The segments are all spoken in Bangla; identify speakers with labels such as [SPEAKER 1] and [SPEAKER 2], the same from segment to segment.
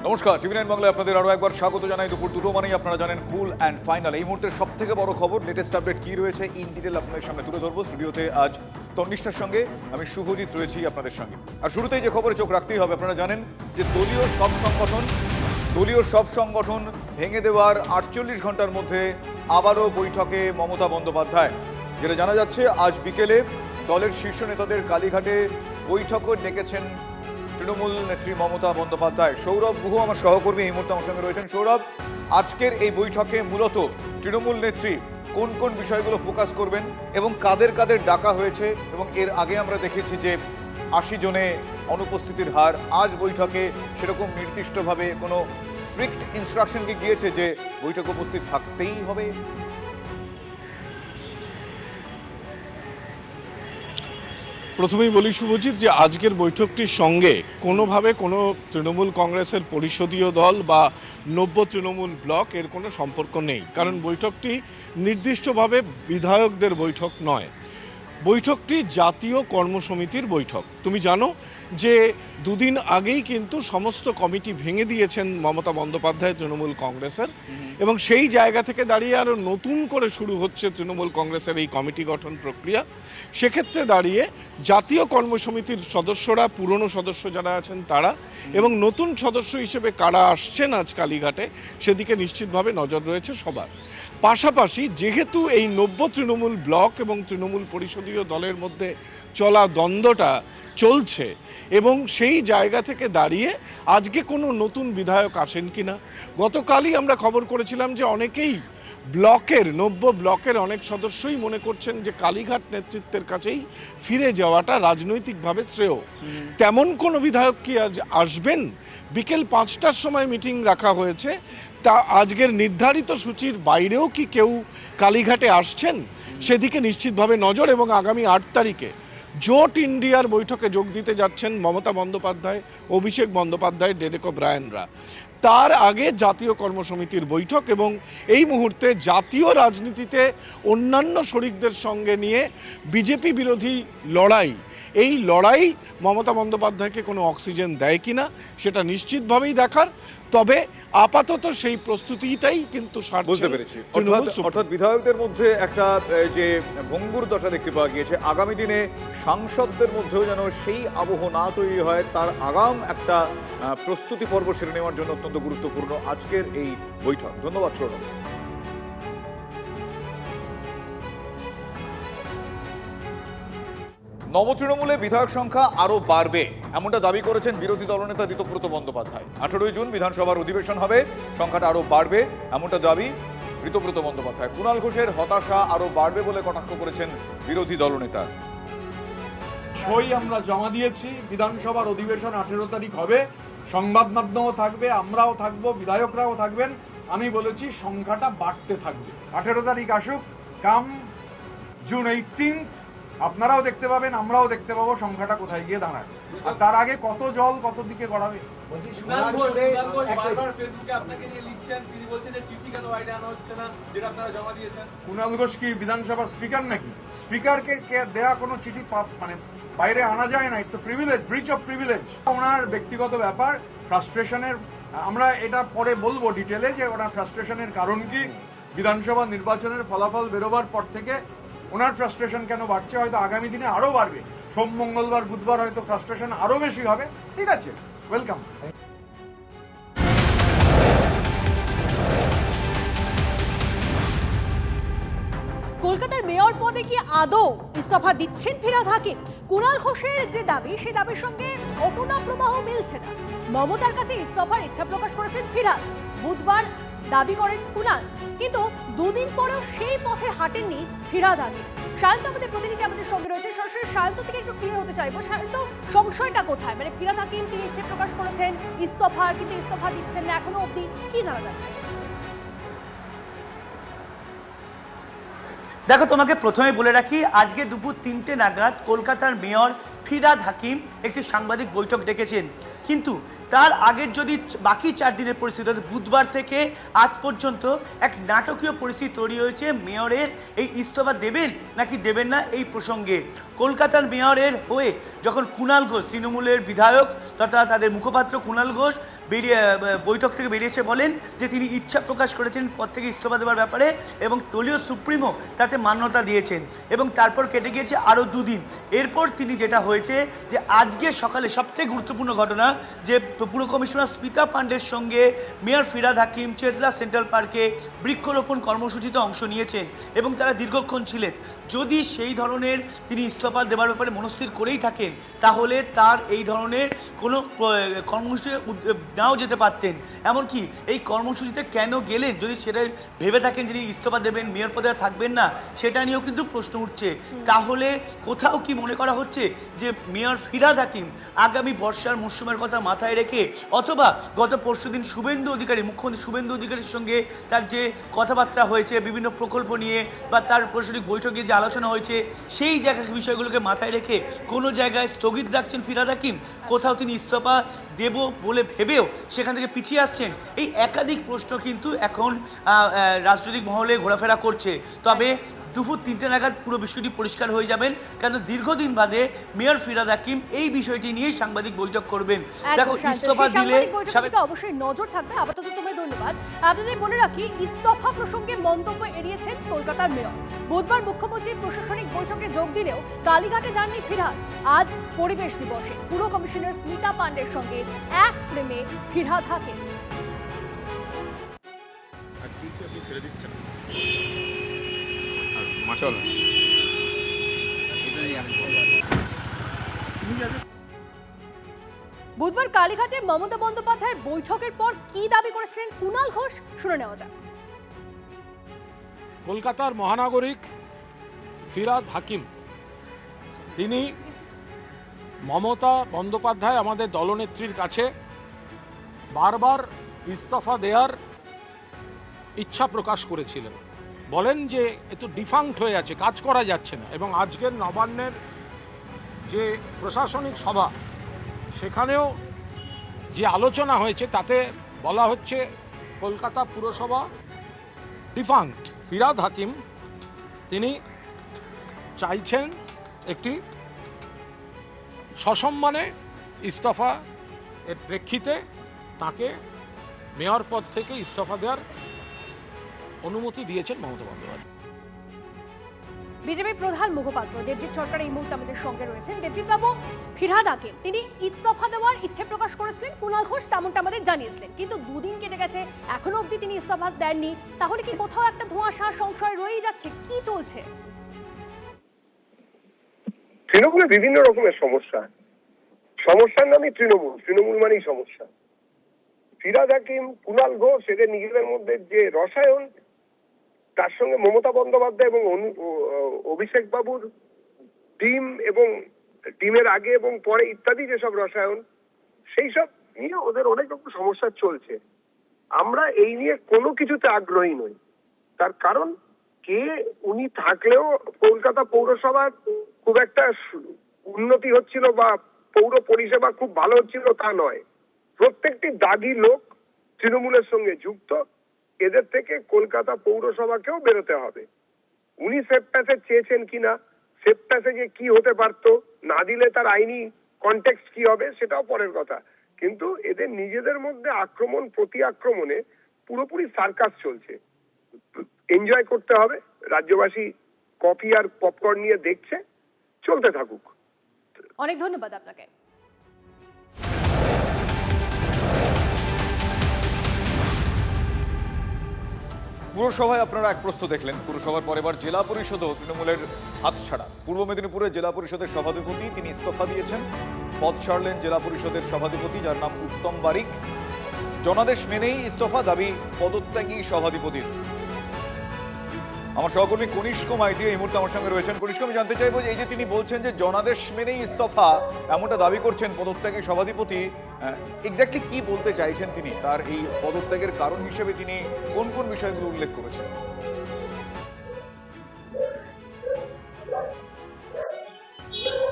[SPEAKER 1] নমস্কার, টিভি9 বাংলায় আপনাদের আরও একবার স্বাগত জানাই। দুপুর দুটো মানেই আপনারা জানেন ফুল অ্যান্ড ফাইনাল। এই মুহূর্তের সব থেকে বড় খবর, লেটেস্ট আপডেট কী রয়েছে ইন ডিটেল আপনাদের সামনে তুলে ধরবো। স্টুডিওতে আজ তন্নিষ্ঠার সঙ্গে আমি শুভজিৎ রয়েছি আপনাদের সঙ্গে। আর শুরুতেই যে খবরে চোখ রাখতেই হবে, আপনারা জানেন যে দলীয় সব সংগঠন ভেঙে দেওয়ার 48 ঘন্টার মধ্যে আবারও বৈঠকে মমতা বন্দ্যোপাধ্যায়। যেটা জানা যাচ্ছে, আজ বিকেলে দলের শীর্ষ নেতাদের কালীঘাটে বৈঠকও ডেকেছেন তৃণমূল নেত্রী মমতা বন্দ্যোপাধ্যায়। সৌরভ গুহ আমার সহকর্মী এই মুহূর্তে আমার সঙ্গে রয়েছেন। সৌরভ, আজকের এই বৈঠকে মূলত তৃণমূল নেত্রী কোন কোন বিষয়গুলো ফোকাস করবেন এবং কাদের কাদের ডাকা হয়েছে? এবং এর আগে আমরা দেখেছি যে 80 জনে অনুপস্থিতির হার। আজ বৈঠকে সেরকম নির্দিষ্টভাবে কোনো স্ট্রিক্ট ইনস্ট্রাকশন কি গিয়েছে যে বৈঠকে উপস্থিত থাকতেই হবে?
[SPEAKER 2] প্রথমেই বলি শুভজিৎ, যে আজকের বৈঠকটির সঙ্গে কোনোভাবে কোনো তৃণমূল কংগ্রেসের পরিষদীয় দল বা নব্য তৃণমূল ব্লক এর কোনো সম্পর্ক নেই। কারণ বৈঠকটি নির্দিষ্টভাবে বিধায়কদের বৈঠক নয়, বৈঠকটি জাতীয় কর্মসমিতির বৈঠক। তুমি জানো যে দুদিন আগেই কিন্তু সমস্ত কমিটি ভেঙে দিয়েছেন মমতা বন্দ্যোপাধ্যায় তৃণমূল কংগ্রেসের, এবং সেই জায়গা থেকে দাঁড়িয়ে আরও নতুন করে শুরু হচ্ছে তৃণমূল কংগ্রেসের এই কমিটি গঠন প্রক্রিয়া। সেক্ষেত্রে দাঁড়িয়ে জাতীয় কর্মসমিতির সদস্যরা, পুরনো সদস্য যারা আছেন তারা, এবং নতুন সদস্য হিসেবে কারা আসছেন আজ কালীঘাটে, সেদিকে নিশ্চিতভাবে নজর রয়েছে সবার। পাশাপাশি যেহেতু এই নব্য তৃণমূল ব্লক এবং তৃণমূল পরিষদীয় দলের মধ্যে চলা দ্বন্দ্বটা চলছে, এবং সেই জায়গা থেকে দাঁড়িয়ে আজকে কোনো নতুন বিধায়ক আসেন কিনা। গতকালই আমরা খবর করেছিলাম যে অনেকেই নব্য ব্লকের অনেক সদস্যই মনে করছেন যে কালীঘাট নেতৃত্বের কাছেই ফিরে যাওয়াটা রাজনৈতিকভাবে শ্রেয়। তেমন কোনো বিধায়ক কি আজ আসবেন? বিকেল 5টার সময় মিটিং রাখা হয়েছে, তা আজকের নির্ধারিত সূচির বাইরেও কি কেউ কালীঘাটে আসছেন সেদিকে নিশ্চিতভাবে নজর। এবং আগামী 8 তারিখে জোট ইন্ডিয়ার বৈঠকে যোগ দিতে যাচ্ছেন মমতা বন্দ্যোপাধ্যায়, অভিষেক বন্দ্যোপাধ্যায়, ডেরেক ওব্রায়েনরা। তার আগে জাতীয় কর্মসমিতির বৈঠক, এবং এই মুহূর্তে জাতীয় রাজনীতিতে অন্যান্য শরিকদের সঙ্গে নিয়ে বিজেপি বিরোধী লড়াই, এই লড়াই মমতা বন্দ্যোপাধ্যায়কে কোনো অক্সিজেন দেয় কিনা সেটা নিশ্চিতভাবেই দেখার। তবে আপাতত সেই প্রস্তুতিটাই কিন্তু
[SPEAKER 1] বুঝতে পেরেছি। অর্থাৎ বিধায়কদের মধ্যে একটা যে ভঙ্গুর দশা দেখতে পাওয়া গিয়েছে, আগামী দিনে সাংসদদের মধ্যেও যেন সেই আবহ না তৈরি হয়, তার আগাম একটা প্রস্তুতি পর্ব সেরে নেওয়ার জন্য অত্যন্ত গুরুত্বপূর্ণ আজকের এই বৈঠক। ধন্যবাদ সৌরভ। নবতৃণমূলে বিধায়ক সংখ্যা আরও বাড়বে, এমনটা দাবি করেছেন বিরোধী দলনেতা ঋতব্রত বন্দ্যোপাধ্যায়। 18ই জুন বিধানসভার অধিবেশন হবে, সংখ্যাটা আরও বাড়বে এমনটা দাবি ঋতব্রত বন্দ্যোপাধ্যায়। কুণাল ঘোষের হতাশা আরও বাড়বে বলে কটাক্ষ করেছেন বিরোধী দলনেতা।
[SPEAKER 3] সই আমরা জমা দিয়েছি, বিধানসভার অধিবেশন 18 তারিখ হবে, সংবাদ মাধ্যমও থাকবে, আমরাও থাকবো, বিধায়করাও থাকবেন। আমি বলেছি সংখ্যাটা বাড়তে থাকবে। 18 তারিখ আসুক, কাম জুন 18 আপনারাও দেখতে পাবেন, আমরাও দেখতে পাবো সংখ্যাটা কোথায় গিয়ে দাঁড়ায়। আর তার আগে কত জল কত দিকে গড়াবে। কুণাল ঘোষ কি বিধানসভার স্পিকার নাকি? স্পিকারকে দেয়া কোনো চিঠি মানে বাইরে আনা যায় না। It's a privilege, breach of privilege. ওনার ব্যক্তিগত ব্যাপার, ফ্রাস্ট্রেশনের, আমরা এটা পরে বলবো ডিটেলে যে ওনার ফ্রাস্ট্রেশনের কারণ কি, বিধানসভা নির্বাচনের ফলাফল বেরোবার পর থেকে ওনার ফ্রাস্ট্রেশন কেন বাড়ছে, হয়তো আগামী দিনে আরও বাড়বে। সোম, মঙ্গলবার, বুধবার হয়তো ফ্রাস্ট্রেশন আরও বেশি হবে। ঠিক আছে, ওয়েলকাম।
[SPEAKER 4] কলকাতার মেয়র পদে কি আদৌ ইস্তফা দিচ্ছেন ফিরহাদ হাকিম? কুণাল ঘোষের যে দাবি, সেই দাবির সঙ্গে ঘটনা প্রবাহ মিলছে না। মমতার কাছে ইস্তফার ইচ্ছা প্রকাশ করেছেন ফিরহাদ, বুধবার দাবি করেন কুণাল, কিন্তু দুদিন পরেও সেই পথে হাঁটেননি ফিরহাদ হাকিম। সায়ন্ত আমাদের প্রতিনিধি আমাদের সঙ্গে রয়েছে, সরাসরি সায়ন্ত থেকে একটু ক্লিয়ার হতে চাইবো। সায়ন্ত, সংশয়টা কোথায়? মানে ফিরহাদ হাকিম তিনি ইচ্ছে প্রকাশ করেছেন ইস্তফার, কিন্তু ইস্তফা দিচ্ছেন না, এখনো অবধি কি জানা যাচ্ছে?
[SPEAKER 5] দেখো, তোমাকে প্রথমে বলে রাখি, আজকে দুপুর 3টে নাগাদ কলকাতার মেয়র ফিরহাদ হাকিম একটি সাংবাদিক বৈঠক ডেকেছেন, কিন্তু তার আগের যদি বাকি 4 দিনের পরিস্থিতি, অর্থাৎ বুধবার থেকে আজ পর্যন্ত এক নাটকীয় পরিস্থিতি তৈরি হয়েছে মেয়রের এই ইস্তফা দেবেন নাকি দেবেন না এই প্রসঙ্গে। কলকাতার মেয়রের হয়ে যখন কুণাল ঘোষ, তৃণমূলের বিধায়ক তথা তাদের মুখপাত্র কুণাল ঘোষ বৈঠক থেকে বেরিয়েছে, বলেন যে তিনি ইচ্ছা প্রকাশ করেছেন পদ থেকে ইস্তফা দেওয়ার ব্যাপারে এবং দলীয় সুপ্রিমো তাতে মান্যতা দিয়েছেন, এবং তারপর কেটে গিয়েছে আরও 2 দিন। এরপর তিনি যেটা হয়েছে যে আজকে সকালে সবথেকে গুরুত্বপূর্ণ ঘটনা যে পুর কমিশনার স্মিতা পাণ্ডের সঙ্গে মেয়র ফিরহাদ হাকিম চেতলা সেন্ট্রাল পার্কে বৃক্ষরোপণ কর্মসূচিতে অংশ নিয়েছেন এবং তারা দীর্ঘক্ষণ ছিলেন। যদি সেই ধরনের তিনি ইস্তফা দেওয়ার ব্যাপারে মনস্থির করেই থাকেন, তাহলে তার এই ধরনের কোনো কর্মসূচি নাও যেতে পারতেন। এমনকি এই কর্মসূচিতে কেন গেলেন, যদি সেটা ভেবে থাকেন যিনি ইস্তফা দেবেন, মেয়র পদে আর থাকবেন না, সেটা নিয়েও কিন্তু প্রশ্ন উঠছে। তাহলে কোথাও কি মনে করা হচ্ছে যে মেয়র ফিরহাদ হাকিম আগামী বর্ষার মরশুমের কথা মাথায় রেখে, অথবা গত পরশুদিন শুভেন্দু অধিকারী, মুখ্যমন্ত্রী শুভেন্দু অধিকারীর সঙ্গে তার যে কথাবার্তা হয়েছে বিভিন্ন প্রকল্প নিয়ে বা তার প্রশাসনিক বৈঠকে যে আলোচনা হয়েছে, সেই বিষয়গুলোকে মাথায় রেখে কোনো জায়গায় স্থগিত রাখছেন ফিরহাদ হাকিম, কোথাও তিনি ইস্তফা দেব বলে ভেবেও সেখান থেকে পিছিয়ে আসছেন। এই একাধিক প্রশ্ন কিন্তু এখন রাজনৈতিক মহলে ঘোরাফেরা করছে। তবে দুপুর 3টে নাগাদ পুরো বিষয়টি পরিষ্কার হয়ে যাবেন, কারণ দীর্ঘদিন বাদে মেয়র ফিরহাদ হাকিম এই বিষয়টি নিয়ে সাংবাদিক বৈঠক করবেন। দেখো, ইস্তফা দিলে
[SPEAKER 4] অবশ্যই নজর থাকবে। আপাতত তোমায় ধন্যবাদ। আপনাদের বলে রাখি, ইস্তফা প্রসঙ্গে মন্তব্য এড়িয়েছেন কলকাতার মেয়র। বুধবার মুখ্যমন্ত্রীর প্রশাসনিক বৈঠকে যোগ দিলেও কালীঘাটে যাননি ফিরহাদ। আজ পরিবেশ দিবসে পুর কমিশনার স্মিতা পাণ্ডের সঙ্গে এক ফ্রেমে ফিরহাদ হাকিম। বুধবার কালীঘাটে মমতা বন্দ্যোপাধ্যায়ের বৈঠকের পর কি দাবি করেছিলেন কুণাল ঘোষ, শুনে নেওয়া যাক।
[SPEAKER 2] কলকাতার মহানাগরিক ফিরহাদ হাকিম তিনি মমতা বন্দ্যোপাধ্যায় আমাদের দলনেত্রীর কাছে বারবার ইস্তফা দেওয়ার ইচ্ছা প্রকাশ করেছিলেন। বলেন যে এত ডিফাঙ্ক্ট হয়ে আছে, কাজ করা যাচ্ছে না, এবং আজকের নবান্নের যে প্রশাসনিক সভা সেখানেও যে আলোচনা হয়েছে তাতে বলা হচ্ছে কলকাতা পুরসভা ডিফাঙ্ক্ট। ফিরহাদ হাকিম তিনি চাইছেন একটি সসম্মানে ইস্তফা এর প্রেক্ষিতে তাকে মেয়র পদ থেকে ইস্তফা দেওয়ার অনুমতি দিয়েছেন মমতা বন্দ্যোপাধ্যায়।
[SPEAKER 4] বিজেপির প্রধান মুখপাত্র দেবজিৎ সরকার এই মুহূর্তে আমাদের সঙ্গে রয়েছেন। দেবজিৎ বাবু, ফিরহাদ হাকিম তিনি ইস্তফা দেওয়ার ইচ্ছে প্রকাশ করেছিলেন, কুণাল ঘোষ তেমনটা আমাদের জানিয়েছিলেন, কিন্তু 2 দিন কেটে গেছে, এখনো অবধি তিনি ইস্তফা দেননি। তাহলে কি কোথাও একটা ধোঁয়াশা সংশয় রয়েই যাচ্ছে? কি চলছে?
[SPEAKER 6] তৃণমূলে বিভিন্ন রকমের সমস্যার নামই তৃণমূল মানেই সমস্যা। ফিরহাদ হাকিম, কুণাল ঘোষ, এদের নিজেদের মধ্যে যে রসায়ন, তার সঙ্গে মমতা বন্দ্যোপাধ্যায় এবং অভিষেক বাবুর টিম এবং টিমের আগে এবং পরে ইত্যাদি যেসব রসায়ন, সেই সব নিয়ে ওদের অনেক রকম সমস্যা চলছে। আমরা এই নিয়ে কোনো কিছুতে আগ্রহী নই। তার কারণ কে উনি থাকলেও কলকাতা পৌরসভার খুব একটা উন্নতি হচ্ছিল বা পৌর পরিষেবা খুব ভালো হচ্ছিল তা নয়। প্রত্যেকটি দাগি লোক তৃণমূলের সঙ্গে যুক্ত। এদের থেকে কলকাতা পৌরসভাকেও বেরোতে হবে। উনি সেফ প্যাসেজ চেয়েছেন কিনা, সেফ প্যাসেজে কি হতে পারত, না দিলে তার আইনি কনটেক্সট কি হবে সেটাও পরের কথা। কিন্তু এদের নিজেদের মধ্যে আক্রমণ প্রতি আক্রমণে পুরোপুরি সার্কাস চলছে। এনজয় করতে হবে। রাজ্যবাসী কফি আর পপকর্ন নিয়ে দেখছে, চলতে থাকুক।
[SPEAKER 4] অনেক ধন্যবাদ আপনাকে।
[SPEAKER 1] পুরসভায় আপনারা এক প্রশ্ন দেখলেন। পুরসভার পর এবার জেলা পরিষদও তৃণমূলের হাতছাড়া। পূর্ব মেদিনীপুরে জেলা পরিষদের সভাধিপতি তিনি ইস্তফা দিয়েছেন। পদ ছাড়লেন জেলা পরিষদের সভাধিপতি, যার নাম উত্তম বারিক। জনাদেশ মেনেই ইস্তফা, দাবি পদত্যাগী সভাধিপতির। আমার সহকর্মী কনিষ্ক মাইতি এই মুহূর্তে আমার সঙ্গে রয়েছেন। কনিষ্ক, আমি জানতে চাইবো যে এই যে তিনি বলছেন যে জনাদেশ মেনেই ইস্তফা, এমনটা দাবি করছেন পদত্যাগী সভাধিপতি, এক্স্যাক্টলি কি বলতে চাইছেন তিনি? তার এই পদত্যাগের কারণ হিসেবে তিনি কোন কোন বিষয়গুলো উল্লেখ করেছেন?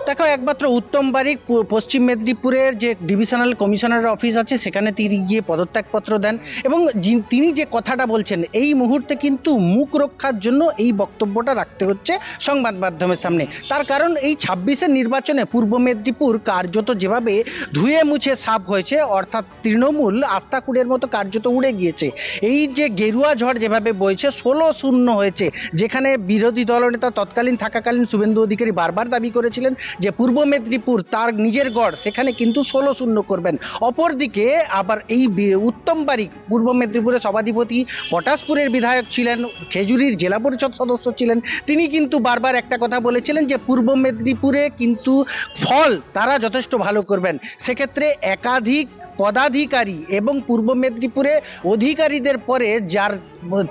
[SPEAKER 7] দেখো, একমাত্র উত্তম বারিক পশ্চিম মেদিনীপুরের যে ডিভিশনাল কমিশনারের অফিস আছে সেখানে তিনি গিয়ে পদত্যাগপত্র দেন এবং তিনি যে কথাটা বলছেন এই মুহূর্তে কিন্তু মুখ রক্ষার জন্য এই বক্তব্যটা রাখতে হচ্ছে সংবাদ মাধ্যমের সামনে। তার কারণ এই 26-এর নির্বাচনে পূর্ব মেদিনীপুর কার্যত যেভাবে ধুয়ে মুছে সাফ হয়েছে, অর্থাৎ তৃণমূল আস্তাকুড়ের মতো কার্যত উড়ে গিয়েছে। এই যে গেরুয়া ঝড় যেভাবে বইছে 16-0 হয়েছে, যেখানে বিরোধী দলনেতা তৎকালীন থাকাকালীন শুভেন্দু অধিকারী বারবার দাবি করেছিলেন যে পূর্ব মেদিনীপুর তার নিজের গড়, সেখানে কিন্তু 16-0 করবেন। অপরদিকে আবার এই উত্তম বারিক পূর্ব মেদিনীপুরের সভাধিপতি, পটাশপুরের বিধায়ক ছিলেন, খেজুরির জেলা পরিষদ সদস্য ছিলেন, তিনি কিন্তু বারবার একটা কথা বলেছিলেন যে পূর্ব মেদিনীপুরে কিন্তু ফল তারা যথেষ্ট ভালো করবেন। সেক্ষেত্রে একাধিক পদাধিকারী এবং পূর্ব মেদিনীপুরে অধিকারীদের পরে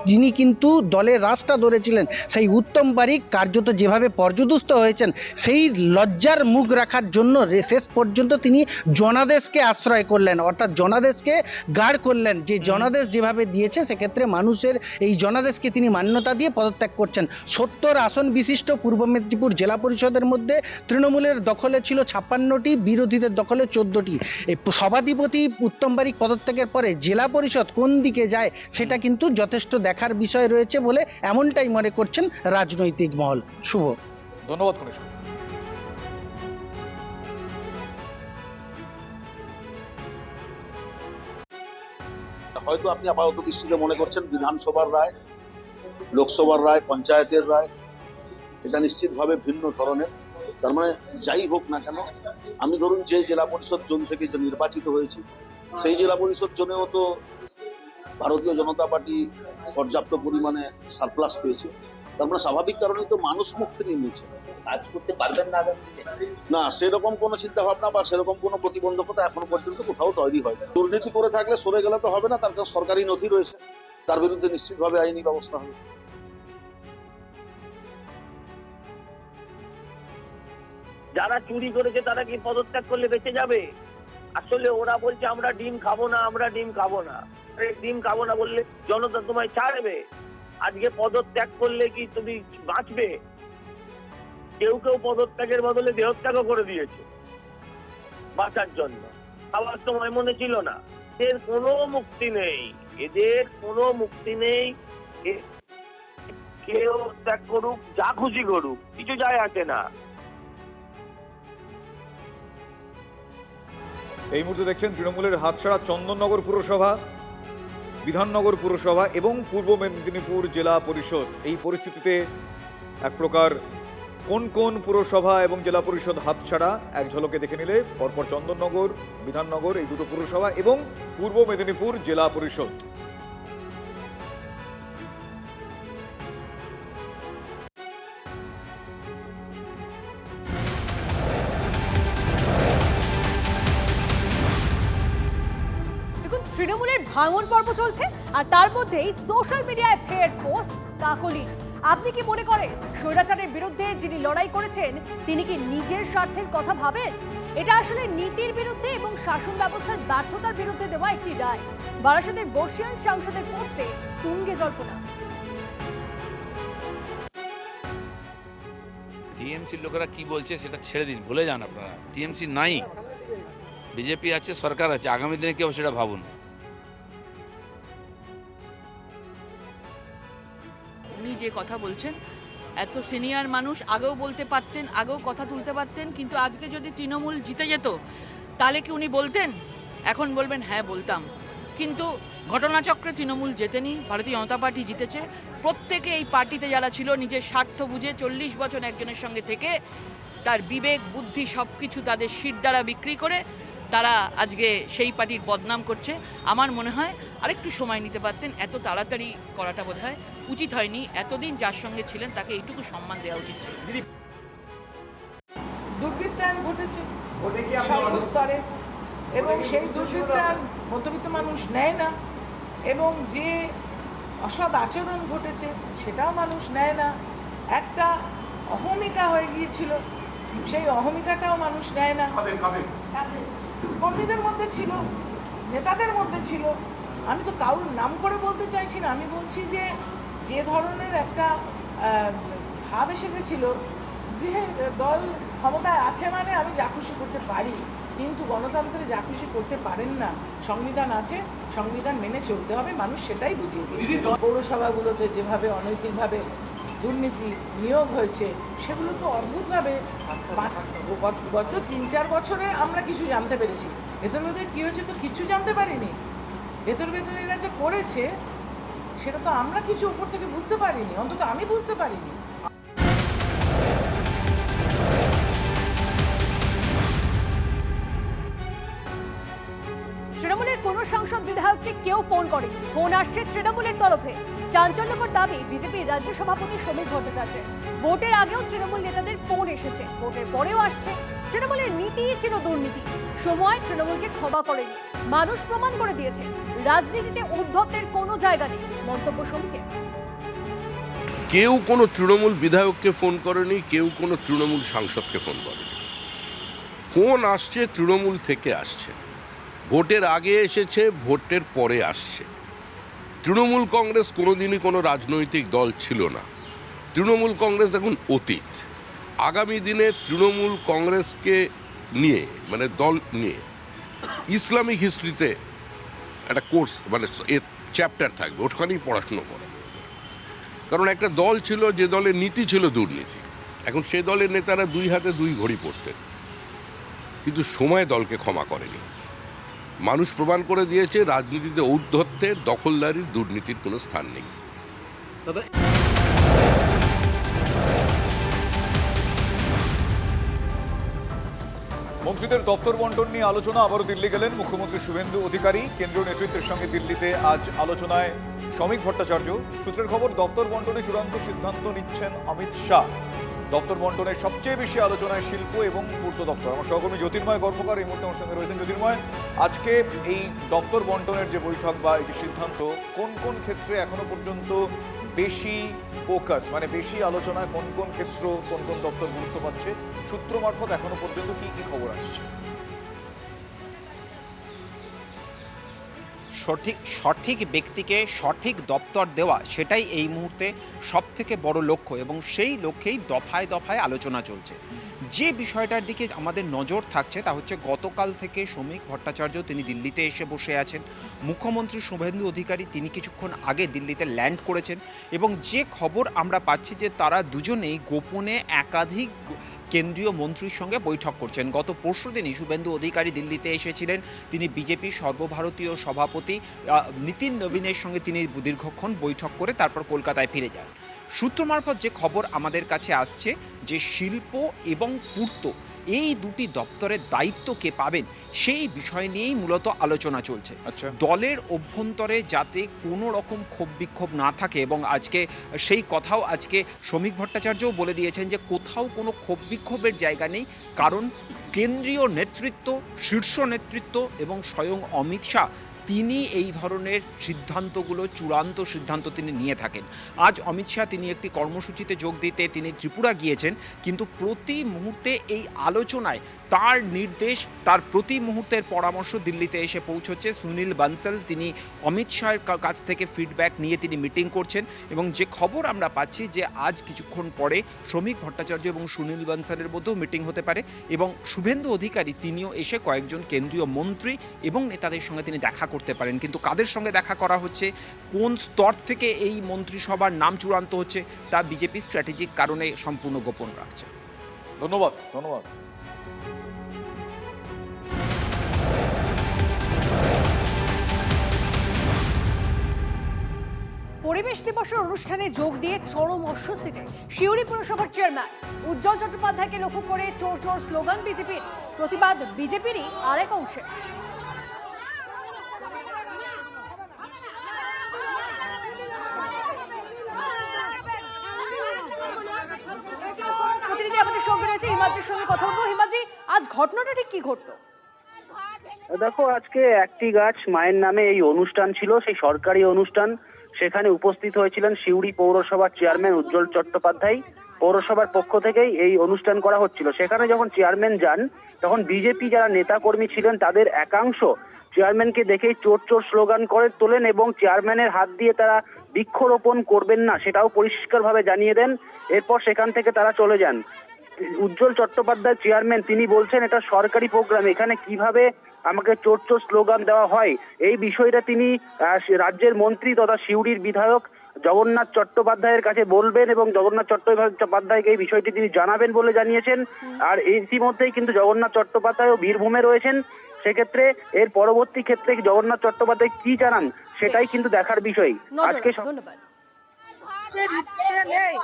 [SPEAKER 7] যিনি কিন্তু দলের রাশটা ধরেছিলেন সেই উত্তম বারিক কার্যত যেভাবে পর্যুদস্ত হয়েছেন, সেই লজ্জার মুখ রাখার জন্য শেষ পর্যন্ত তিনি জনাদেশকে আশ্রয় করলেন, অর্থাৎ জনাদেশকে গার্ড করলেন। যে জনাদেশ যেভাবে দিয়েছে সেক্ষেত্রে মানুষের এই জনাদেশকে তিনি মান্যতা দিয়ে পদত্যাগ করছেন। 70 আসন বিশিষ্ট পূর্ব মেদিনীপুর জেলা পরিষদের মধ্যে তৃণমূলের দখলে ছিল 56টি, বিরোধীদের দখলে 14টি। এই সভাধিপতি উত্তম বারিক পদত্যাগের পরে জেলা পরিষদ কোন দিকে যায় সেটা কিন্তু যথেষ্ট দেখার বিষয় রয়েছে বলে এমনটাই মনে করছেন রাজনৈতিক মহল। শুভ,
[SPEAKER 1] ধন্যবাদ কনিষ্ক।
[SPEAKER 8] হয়তো আপনি আপাতত দৃষ্টিতে মনে করছেন বিধানসভার রায়, লোকসভার রায়, পঞ্চায়েতের রায়, এটা নিশ্চিতভাবে ভিন্ন ধরনের। তার মানে যাই হোক না কেন, আমি ধরুন যে জেলা পরিষদ জোন থেকে যে নির্বাচিত হয়েছি সেই জেলা পরিষদ জোনেও তো ভারতীয় জনতা পার্টি পর্যাপ্ত পরিমাণে সারপ্লাস পেয়েছে। তার মানে স্বাভাবিক কারণেই তো মানুষ মুখ ফিরিয়ে নিয়েছে।
[SPEAKER 5] কাজ করতে পারবেন না
[SPEAKER 8] না, সেরকম কোনো চিন্তা ভাবনা বা সেরকম কোনো প্রতিবন্ধকতা এখনো পর্যন্ত কোথাও তৈরি হয়নি। দুর্নীতি করে থাকলে সরে গেলে তো হবে না, তার কাছে সরকারি নথি রয়েছে, তার বিরুদ্ধে নিশ্চিতভাবে আইনি ব্যবস্থা হবে।
[SPEAKER 9] যারা চুরি করেছে তারা কি পদত্যাগ করলে বেঁচে যাবে? আসলে ওরা বলছে আমরা ডিম খাবো না, আমরা ডিম খাবো না। ডিম খাবো না বললে জনতা তোমায় ছাড়বে? আজকে পদত্যাগ করলে কি তুমি বাঁচবে? কেউ কেউ পদত্যাগের বদলে দেহত্যাগও করে দিয়েছে বাঁচার জন্য। খাওয়ার সময় মনে ছিল না। এদের কোনো মুক্তি নেই, এদের কোনো মুক্তি নেই। কেউ ত্যাগ করুক, যা খুশি করুক, কিছু যায় আসে না।
[SPEAKER 1] এই মুহূর্তে দেখছেন তৃণমূলের হাতছাড়া চন্দননগর পুরসভা, বিধাননগর পুরসভা এবং পূর্ব মেদিনীপুর জেলা পরিষদ। এই পরিস্থিতিতে এক প্রকার কোন কোন পুরসভা এবং জেলা পরিষদ হাতছাড়া এক ঝলকে দেখে নিলে পরপর চন্দননগর, বিধাননগর এই দুটো পুরসভা এবং পূর্ব মেদিনীপুর জেলা পরিষদ।
[SPEAKER 4] তৃণমূলের ভাঙন পর্ব চলছে আর তার মধ্যেই সোশ্যাল মিডিয়ায় ফের পোস্ট কাকলি। আপনি কি মনে করেন স্বৈরাচারের বিরুদ্ধে যিনি লড়াই করেছেন তিনি কি নিজের স্বার্থের কথা ভাবেন? এটা আসলে নীতির বিরুদ্ধে এবং শাসন ব্যবস্থার ব্যর্থতার বিরুদ্ধে দেওয়া একটি রায়। বারাসাতের বর্ষিয়ান সাংসদের পোস্টে তুঙ্গে জল্পনা।
[SPEAKER 10] টিএমসির লোকেরা কি বলছে সেটা ছেড়ে দিন, ভুলে যান আপনারা। টিএমসি নাই, বিজেপি আছে, সরকার আছে, আগামী দিনে কি হবে সেটা ভাবুন।
[SPEAKER 11] উনি যে কথা বলছেন, এত সিনিয়র মানুষ আগেও বলতে পারতেন, আগেও কথা তুলতে পারতেন, কিন্তু আজকে যদি তৃণমূল জিতে যেত তাহলে কি উনি বলতেন? এখন বলবেন হ্যাঁ বলতাম। কিন্তু ঘটনাচক্রে তৃণমূল জেতেনি, ভারতীয় জনতা পার্টি জিতেছে। প্রত্যেকে এই পার্টিতে যারা ছিল নিজের স্বার্থ বুঝে 40 বছর একজনের সঙ্গে থেকে তার বিবেক বুদ্ধি সব কিছু তাদের শির দ্বারা বিক্রি করে তারা আজকে সেই পার্টির বদনাম করছে। আমার মনে হয় আরেকটু সময় নিতে পারতেন, এত তাড়াতাড়ি করাটা বোধহয় উচিত হয়নি। এতদিন যার সঙ্গে ছিলেন তাকে এইটুকু সম্মান দেওয়া উচিত ছিল।
[SPEAKER 12] দুর্বৃত্তায়ন ঘটেছে সর্বস্তরে এবং সেই দুর্বৃত্তায়ন মধ্যবিত্ত মানুষ নেয় না, এবং যে অসৎ আচরণ ঘটেছে সেটাও মানুষ নেয় না। একটা অহমিকা হয়ে গিয়েছিল, সেই অহমিকাটাও মানুষ নেয় না। কর্মীদের মধ্যে ছিল, নেতাদের মধ্যে ছিল। আমি তো কারোর নাম করে বলতে চাইছি না, আমি বলছি যে যে ধরনের একটা ভাব এসে গেছিল যে দল ক্ষমতায় আছে মানে আমি যা খুশি করতে পারি, কিন্তু গণতন্ত্রে যা খুশি করতে পারেন না। সংবিধান আছে, সংবিধান মেনে চলতে হবে, মানুষ সেটাই বুঝিয়ে দিয়েছে। পৌরসভাগুলোতে যেভাবে অনৈতিকভাবে দুর্নীতি নিয়োগ হয়েছে সেগুলো তো অদ্ভুতভাবে গত 3-4 বছরে আমরা কিছু জানতে পেরেছি। ভেতর ভেতরে কী হয়েছে তো কিছু জানতে পারিনি। ভেতর ভেতরে এরা যে করেছে সেটা তো আমরা কিছু উপর থেকে বুঝতে পারিনি, অন্তত আমি বুঝতে পারিনি।
[SPEAKER 4] তৃণমূলের কোনো সাংসদ বিধায়ককে কেউ ফোন করেনি। ফোন আসছে তৃণমূলের তরফে। চাঞ্চল্যকর দাবি বিজেপির রাজ্য সভাপতি সমীর ভট্টাচার্যের। ভোটের আগেও তৃণমূল নেতাদের ফোন এসেছে, ভোটের পরেও আসছে। তৃণমূলের নীতিই ছিল দুর্নীতি। সময় তৃণমূলকে ক্ষমা করেনি, মানুষ প্রমাণ করে দিয়েছে রাজনীতিতে উদ্ধত্তের কোনো জায়গা নেই। মন্তব্য সমীরের।
[SPEAKER 13] কেউ কোনো তৃণমূল বিধায়ককে ফোন করেনি, কেউ কোনো তৃণমূল সাংসদকে ফোন করেনি। ফোন আসছে তৃণমূল থেকে আসছে, ভোটের আগে এসেছে, ভোটের পরে আসছে। তৃণমূল কংগ্রেস কোনোদিনই কোনো রাজনৈতিক দল ছিল না। তৃণমূল কংগ্রেস এখন অতীত। আগামী দিনে তৃণমূল কংগ্রেসকে নিয়ে মানে দল নিয়ে ইসলামিক হিস্ট্রিতে একটা কোর্স মানে চ্যাপ্টার থাকবে, ওখানেই পড়াশুনো করা। কারণ একটা দল ছিল যে দলের নীতি ছিল দুর্নীতি। এখন সে দলের নেতারা 2 হাতে 2 ঘড়ি পড়তেন, কিন্তু সময় দলকে ক্ষমা করেনি। মানুষ প্রমাণ করে দিয়েছে রাজনীতিতে ঔদ্ধত্যের, দখলদারির, দুর্নীতির কোনো স্থান নেই।
[SPEAKER 1] মন্ত্রীদের দপ্তর বন্টন নিয়ে আলোচনা। আবারও দিল্লি গেলেন মুখ্যমন্ত্রী শুভেন্দু অধিকারী। কেন্দ্রীয় নেতৃত্বের সঙ্গে দিল্লিতে আজ আলোচনায় সমীক ভট্টাচার্য। সূত্রের খবর, দপ্তর বন্টনে চূড়ান্ত সিদ্ধান্ত নিচ্ছেন অমিত শাহ। দপ্তর বন্টনের সবচেয়ে বেশি আলোচনায় শিল্প এবং পূর্ত দপ্তর। আমার সহকর্মী জ্যোতির্ময় কর্মকার এই মুহূর্তে আমার সঙ্গে রয়েছেন। জ্যোতির্ময়, আজকে এই দপ্তর বন্টনের যে বৈঠক বা এই যে সিদ্ধান্ত, কোন কোন ক্ষেত্রে এখনো পর্যন্ত বেশি ফোকাস, মানে বেশি আলোচনায় কোন কোন ক্ষেত্র, কোন কোন দপ্তর গুরুত্ব পাচ্ছে, সূত্র মারফত এখনো পর্যন্ত কি কি খবর আসছে?
[SPEAKER 14] সঠিক ব্যক্তিকে সঠিক দপ্তর দেওয়া, সেটাই এই মুহূর্তে সবথেকে বড় লক্ষ্য, এবং সেই লক্ষ্যেই দফায় দফায় আলোচনা চলছে। যে বিষয়টার দিকে আমাদের নজর থাকছে তা হচ্ছে, গতকাল থেকে সমীক ভট্টাচার্য তিনি দিল্লিতে এসে বসে আছেন। মুখ্যমন্ত্রী শুভেন্দু অধিকারী তিনি কিছুক্ষণ আগে দিল্লিতে ল্যান্ড করেছেন, এবং যে খবর আমরা পাচ্ছি যে তারা দুজনেই গোপনে একাধিক কেন্দ্রীয় মন্ত্রীর সঙ্গে বৈঠক করছেন। গত পরশুদিনই শুভেন্দু অধিকারী দিল্লিতে এসেছিলেন। তিনি বিজেপির সর্বভারতীয় সভাপতি নীতিন নবীনের সঙ্গে তিনি দীর্ঘক্ষণ বৈঠক করে তারপর কলকাতায় ফিরে যান। সূত্র মারফত যে খবর আমাদের কাছে আসছে যে শিল্প এবং পূর্ত এই দুটি দপ্তরের দায়িত্ব কে পাবেন সেই বিষয় নিয়েই মূলত আলোচনা চলছে। দলের অভ্যন্তরে যাতে কোনো রকম ক্ষোভ বিক্ষোভ না থাকে, এবং আজকে সেই কথাও আজকে সমীক ভট্টাচার্যও বলে দিয়েছেন যে কোথাও কোনো ক্ষোভ বিক্ষোভের জায়গা নেই, কারণ কেন্দ্রীয় নেতৃত্ব, শীর্ষ নেতৃত্ব এবং স্বয়ং অমিত শাহ তিনি এই ধরনের সিদ্ধান্তগুলো, চূড়ান্ত সিদ্ধান্ত তিনি নিয়ে থাকেন। আজ অমিত শাহ তিনি একটি কর্মসূচিতে যোগ দিতে তিনি ত্রিপুরা গিয়েছেন, কিন্তু প্রতি মুহূর্তে এই আলোচনায় তার নির্দেশ, তার প্রতি মুহূর্তের পরামর্শ দিল্লিতে এসে পৌঁছচ্ছে। সুনীল বানসাল তিনি অমিত শাহের কাছ থেকে ফিডব্যাক নিয়ে তিনি মিটিং করছেন, এবং যে খবর আমরা পাচ্ছি যে আজ কিছুক্ষণ পরে সমীক ভট্টাচার্য এবং সুনীল বানসালের মধ্যেও মিটিং হতে পারে, এবং শুভেন্দু অধিকারী তিনিও এসে কয়েকজন কেন্দ্রীয় মন্ত্রী এবং নেতাদের সঙ্গে তিনি দেখা করতে পারেন। কিন্তু কাদের সঙ্গে দেখা করা হচ্ছে, কোন স্তর থেকে এই মন্ত্রিসভার নাম চূড়ান্ত হচ্ছে, তা বিজেপি স্ট্র্যাটেজিক কারণে সম্পূর্ণ গোপন রাখছে।
[SPEAKER 1] ধন্যবাদ। ধন্যবাদ।
[SPEAKER 4] পরিবেশ দিবসের অনুষ্ঠানে যোগ দিয়ে চরম অস্বস্তিতে সিউড়ি পুরসভার চেয়ারম্যান উজ্জ্বল চট্টোপাধ্যায়কে লক্ষ্য করে চোর চোর স্লোগান বিজেপির। প্রতিবাদ বিজেপিরই আরেক অংশে। প্রতিনিধি আমাদের সঙ্গে রয়েছে, হিমাদ্রির সঙ্গে কথা বলবো। হিমাদ্রি, আজ ঘটনাটা ঠিক কি ঘটলো?
[SPEAKER 15] দেখো, আজকে একটি গাছ মায়ের নামে এই অনুষ্ঠান ছিল, সেই সরকারি অনুষ্ঠান। সেখানে উপস্থিত হয়েছিলেন সিউড়ি পৌরসভার চেয়ারম্যান উজ্জ্বল চট্টোপাধ্যায়। পৌরসভার পক্ষ থেকেই এই অনুষ্ঠান করা হচ্ছিল। সেখানে যখন চেয়ারম্যান যান, তখন বিজেপি যারা নেতাকর্মী ছিলেন তাদের একাংশ চেয়ারম্যানকে দেখেই চোর চোর স্লোগান করে তোলেন, এবং চেয়ারম্যানের হাত দিয়ে তারা বৃক্ষরোপণ করবেন না সেটাও পরিষ্কারভাবে জানিয়ে দেন। এরপর সেখান থেকে তারা চলে যান। উজ্জ্বল চট্টোপাধ্যায় চেয়ারম্যান তিনি বলছেন এটা সরকারি প্রোগ্রাম, এখানে কিভাবে আমাকে চোর চোর স্লোগান দেওয়া হয় এই বিষয়টা তিনি রাজ্যের মন্ত্রী তথা সিউড়ির বিধায়ক জগন্নাথ চট্টোপাধ্যায়ের কাছে বলবেন এবং জগন্নাথ চট্টোপাধ্যায়কে এই বিষয়টি তিনি জানাবেন বলে জানিয়েছেন। আর ইতিমধ্যেই কিন্তু জগন্নাথ চট্টোপাধ্যায়ও বীরভূমে রয়েছেন, সেক্ষেত্রে এর পরবর্তী ক্ষেত্রে জগন্নাথ চট্টোপাধ্যায় কি জানান সেটাই কিন্তু দেখার বিষয়। আজকে
[SPEAKER 4] ধন্যবাদ।
[SPEAKER 16] ইচ্ছে নেই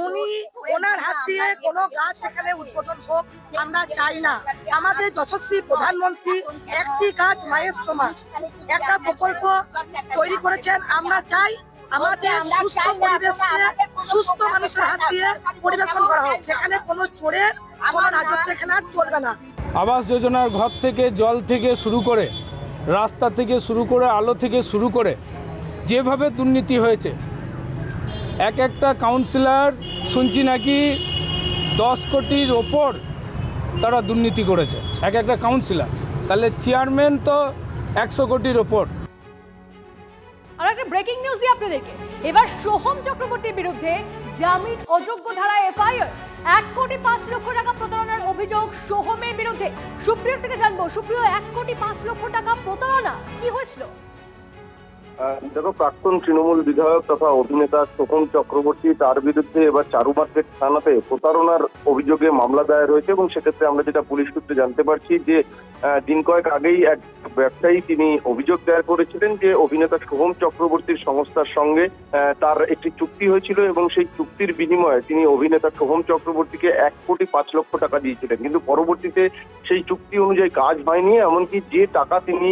[SPEAKER 16] উনি ওনার হাত দিয়ে কোনো গাছ এখানে উদ্বোধন হোক আমরা চাই না। আমাদের যশস্বী প্রধানমন্ত্রী একটি গাছ মায়ের সমান একটা প্রকল্প তৈরি করেছেন, আমরা চাই আমাদের সুস্থ পরিবেশকে সুস্থ মানুষের হাত দিয়ে পরিবেশন করা হোক, সেখানে কোনো চোরের কোনো রাজত্ব এখানে আর চলবে না।
[SPEAKER 17] আবাস যোজনার ঘর থেকে জল থেকে শুরু করে রাস্তা থেকে শুরু করে আলো থেকে শুরু করে যেভাবে দুর্নীতি হয়েছে, এক একটা কাউন্সিলর শুনছি নাকি 10 কোটির ওপর তারা দুর্নীতি করেছে এক একটা কাউন্সিলর, তাহলে চেয়ারম্যান তো 100 কোটির ওপর।
[SPEAKER 4] আর একটা ব্রেকিং নিউজ দিই আপনাদেরকে, এবার সোহম চক্রবর্তীর বিরুদ্ধে জামিন অযোগ্য ধারায় এফআইআর। 1,05,00,000 টাকা প্রতারণার অভিযোগ সোহমের বিরুদ্ধে। সুপ্রিয়র থেকে জানবো, সুপ্রিয় 1,05,00,000 টাকা প্রতারণা কি হয়েছিল?
[SPEAKER 6] দেখো, প্রাক্তন তৃণমূল বিধায়ক তথা অভিনেতা সোহম চক্রবর্তী, তার বিরুদ্ধে এবার চারুমার্কেট থানাতে প্রতারণার অভিযোগে মামলা দায়ের হয়েছে এবং সেক্ষেত্রে আমরা যেটা পুলিশ সূত্রে জানতে পারছি যে দিন কয়েক আগেই এক ব্যবসায়ী তিনি অভিযোগ দায়ের করেছিলেন যে অভিনেতা সোহম চক্রবর্তীর সংস্থার সঙ্গে তার একটি চুক্তি হয়েছিল এবং সেই চুক্তির বিনিময়ে তিনি অভিনেতা সোহম চক্রবর্তীকে 1,05,00,000 টাকা দিয়েছিলেন, কিন্তু পরবর্তীতে সেই চুক্তি অনুযায়ী কাজ হয়নি, এমনকি যে টাকা তিনি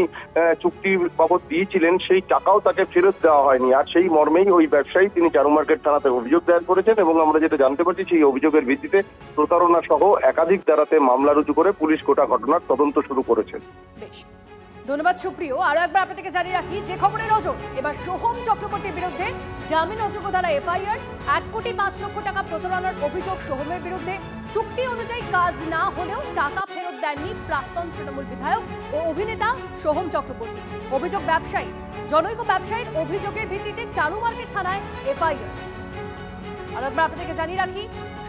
[SPEAKER 6] চুক্তির বাবদ দিয়েছিলেন সেই টাকাও তাকে ফেরত দেওয়া হয়নি। আর সেই মর্মেই ওই ব্যবসায়ী তিনি চারুমার্কেট থানাতে অভিযোগ দায়ের করেছেন এবং আমরা যেটা জানতে পারছি সেই অভিযোগের ভিত্তিতে প্রতারণা সহ একাধিক ধারাতে মামলা রুজু করে পুলিশ গোটা ঘটনার তদন্ত শুরু করেছে।
[SPEAKER 4] বেশ, ধন্যবাদ সুপ্রিয়। আরো একবার আপনাদেরকে জানিয়ে রাখি যে খবরের নজর, এবার সোহম চক্রবর্তীর বিরুদ্ধে জামিন অযোগ্য ধারা এফআইআর। 1,05,00,000 টাকা প্রতারণার অভিযোগ সোহমের বিরুদ্ধে। চুক্তি অনুযায়ী কাজ না হলেও টাকা ফেরত দেননি প্রাক্তন তৃণমূল বিধায়ক ও অভিনেতা সোহম চক্রবর্তী। অভিযোগ ব্যবসায়ী, জনৈক ব্যবসায়ীর অভিযোগের ভিত্তিতে চারুমার্কেট থানায় এফআইআর। আর একবার আপনাদেরকে জানিয়ে রাখি,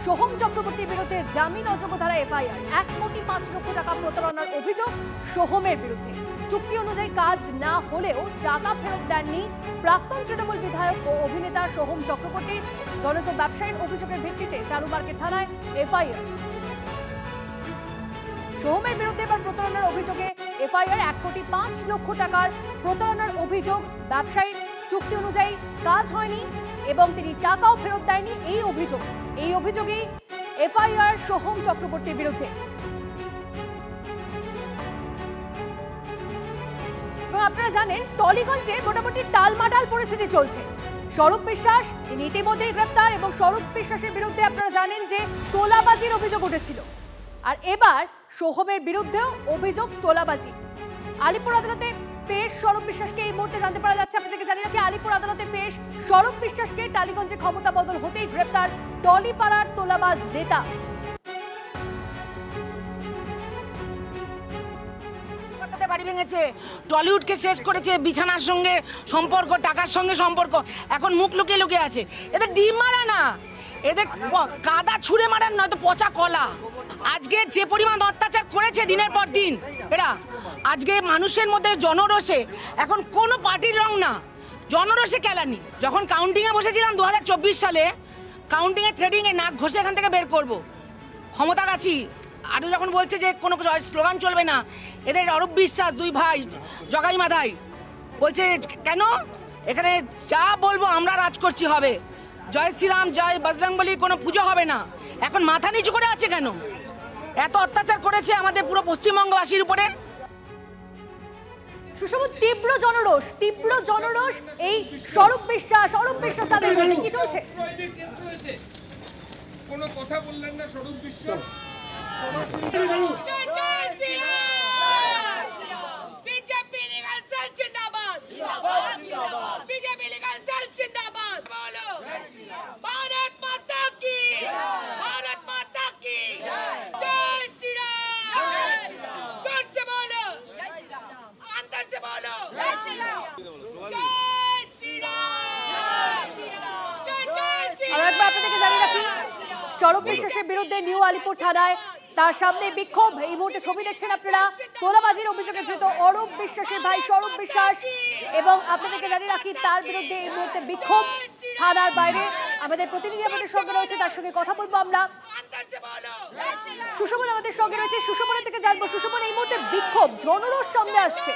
[SPEAKER 4] সোহম চক্রবর্তীর বিরুদ্ধে জামিন অযোগ্য ধারা এফআইআর। 1,05,00,000 টাকা প্রতারণার অভিযোগ সোহমের বিরুদ্ধে। চুক্তি অনুযায়ী কাজ না হলেও টাকা ফেরত দেননি প্রাক্তন তৃণমূল বিধায়ক ও অভিনেতা সোহম চক্রবর্তীর। জনৈক ব্যবসায়ীর অভিযোগের ভিত্তিতে চারুমার্কেট থানায় এফআইআর। সোহমের বিরুদ্ধে এবার প্রতারণার অভিযোগে এফআইআর। 1,05,00,000 টাকার প্রতারণার অভিযোগ। ব্যবসায়ীর চুক্তি অনুযায়ী কাজ হয়নি এবং তিনি টাকাও ফেরত দেয়নি, এই অভিযোগেই এফআইআর সোহম চক্রবর্তীর বিরুদ্ধে। আপনারা জানেন টলিগঞ্জে মোটামুটি টালমাটাল পরিস্থিতি চলছে। স্বরূপ বিশ্বাস তিনি ইতিমধ্যেই গ্রেপ্তার এবং স্বরূপ বিশ্বাসের বিরুদ্ধে আপনারা জানেন যে তোলাবাজির অভিযোগ উঠেছিল, আর এবার সোহমের বিরুদ্ধেও অভিযোগ তোলাবাজি। আলিপুর আদালতে পেশ স্বরূপ বিশ্বাসকে এই মুহূর্তে জানতে পারা যাচ্ছে। আপনাদেরকে জানিয়ে রাখি, আলিপুর আদালতে পেশ স্বরূপ বিশ্বাসকে। টালিগঞ্জে ক্ষমতা বদল হতেই গ্রেপ্তার টলিপাড়ার তোলাবাজ নেতা।
[SPEAKER 16] বাড়ি ভেঙেছে, টলিউডকে শেষ করেছে, বিছানার সঙ্গে সম্পর্ক, টাকার সঙ্গে সম্পর্ক, এখন মুখ লুকিয়ে লুকিয়ে আছে। এদের ডিম মারা না, এদের কাদা ছুঁড়ে মারার নয়তো পচা কলা। আজকে যে পরিমাণ অত্যাচার করেছে দিনের পর দিন এরা, আজকে মানুষের মধ্যে জনরোষে, এখন কোনো পার্টির রং না, জনরোষে কেলানি। যখন কাউন্টিংয়ে বসেছিলাম 2024 সালে, কাউন্টিংয়ে থ্রেডিংয়ে নাক ঘষে এখান থেকে বের করব, ক্ষমতা গাছি। আরও যখন বলছে যে কোনো স্লোগান চলবে না, এদের অরূপ বিশ্বাস দুই ভাই জগাই মাধাই বলছে কেন এখানে যা বলবো আমরা রাজ করছি হবে, জয় শ্রীরাম জয় বজরংবলীর কোনো পুজো হবে না। এখন মাথা নিচু করে আছে কেন? এত অত্যাচার করেছে আমাদের পুরো পশ্চিমবঙ্গবাসীর উপরে।
[SPEAKER 4] সুষম তীব্র জনরোষ এই স্বরূপ বিশ্বাস তাদের মধ্যে কি চলছে?
[SPEAKER 17] কোনো কথা বললেন না স্বরূপ বিশ্বাস।
[SPEAKER 4] স্বরূপ বিশ্বাসের বিরুদ্ধে নিউ আলিপুর থানায় তার সামনে বিক্ষোভ। এই মুহূর্তে ছবি দেখছেন আপনারা, তোলাবাজির অভিযোগে ধৃত অরূপ বিশ্বাসের ভাই স্বরূপ বিশ্বাস, এবং আপনাদেরকে জানিয়ে রাখি তার বিরুদ্ধে এই মুহূর্তে বিক্ষোভ থানার বাইরে। আমাদের প্রতিনিধি আমাদের সঙ্গে রয়েছে, তার সঙ্গে কথা বলবো আমরা। সুশোভন আমাদের সঙ্গে রয়েছে, সুশোভনের থেকে জানবো। সুশোভন, এই মুহূর্তে বিক্ষোভ, জনরোষ সামনে আসছে,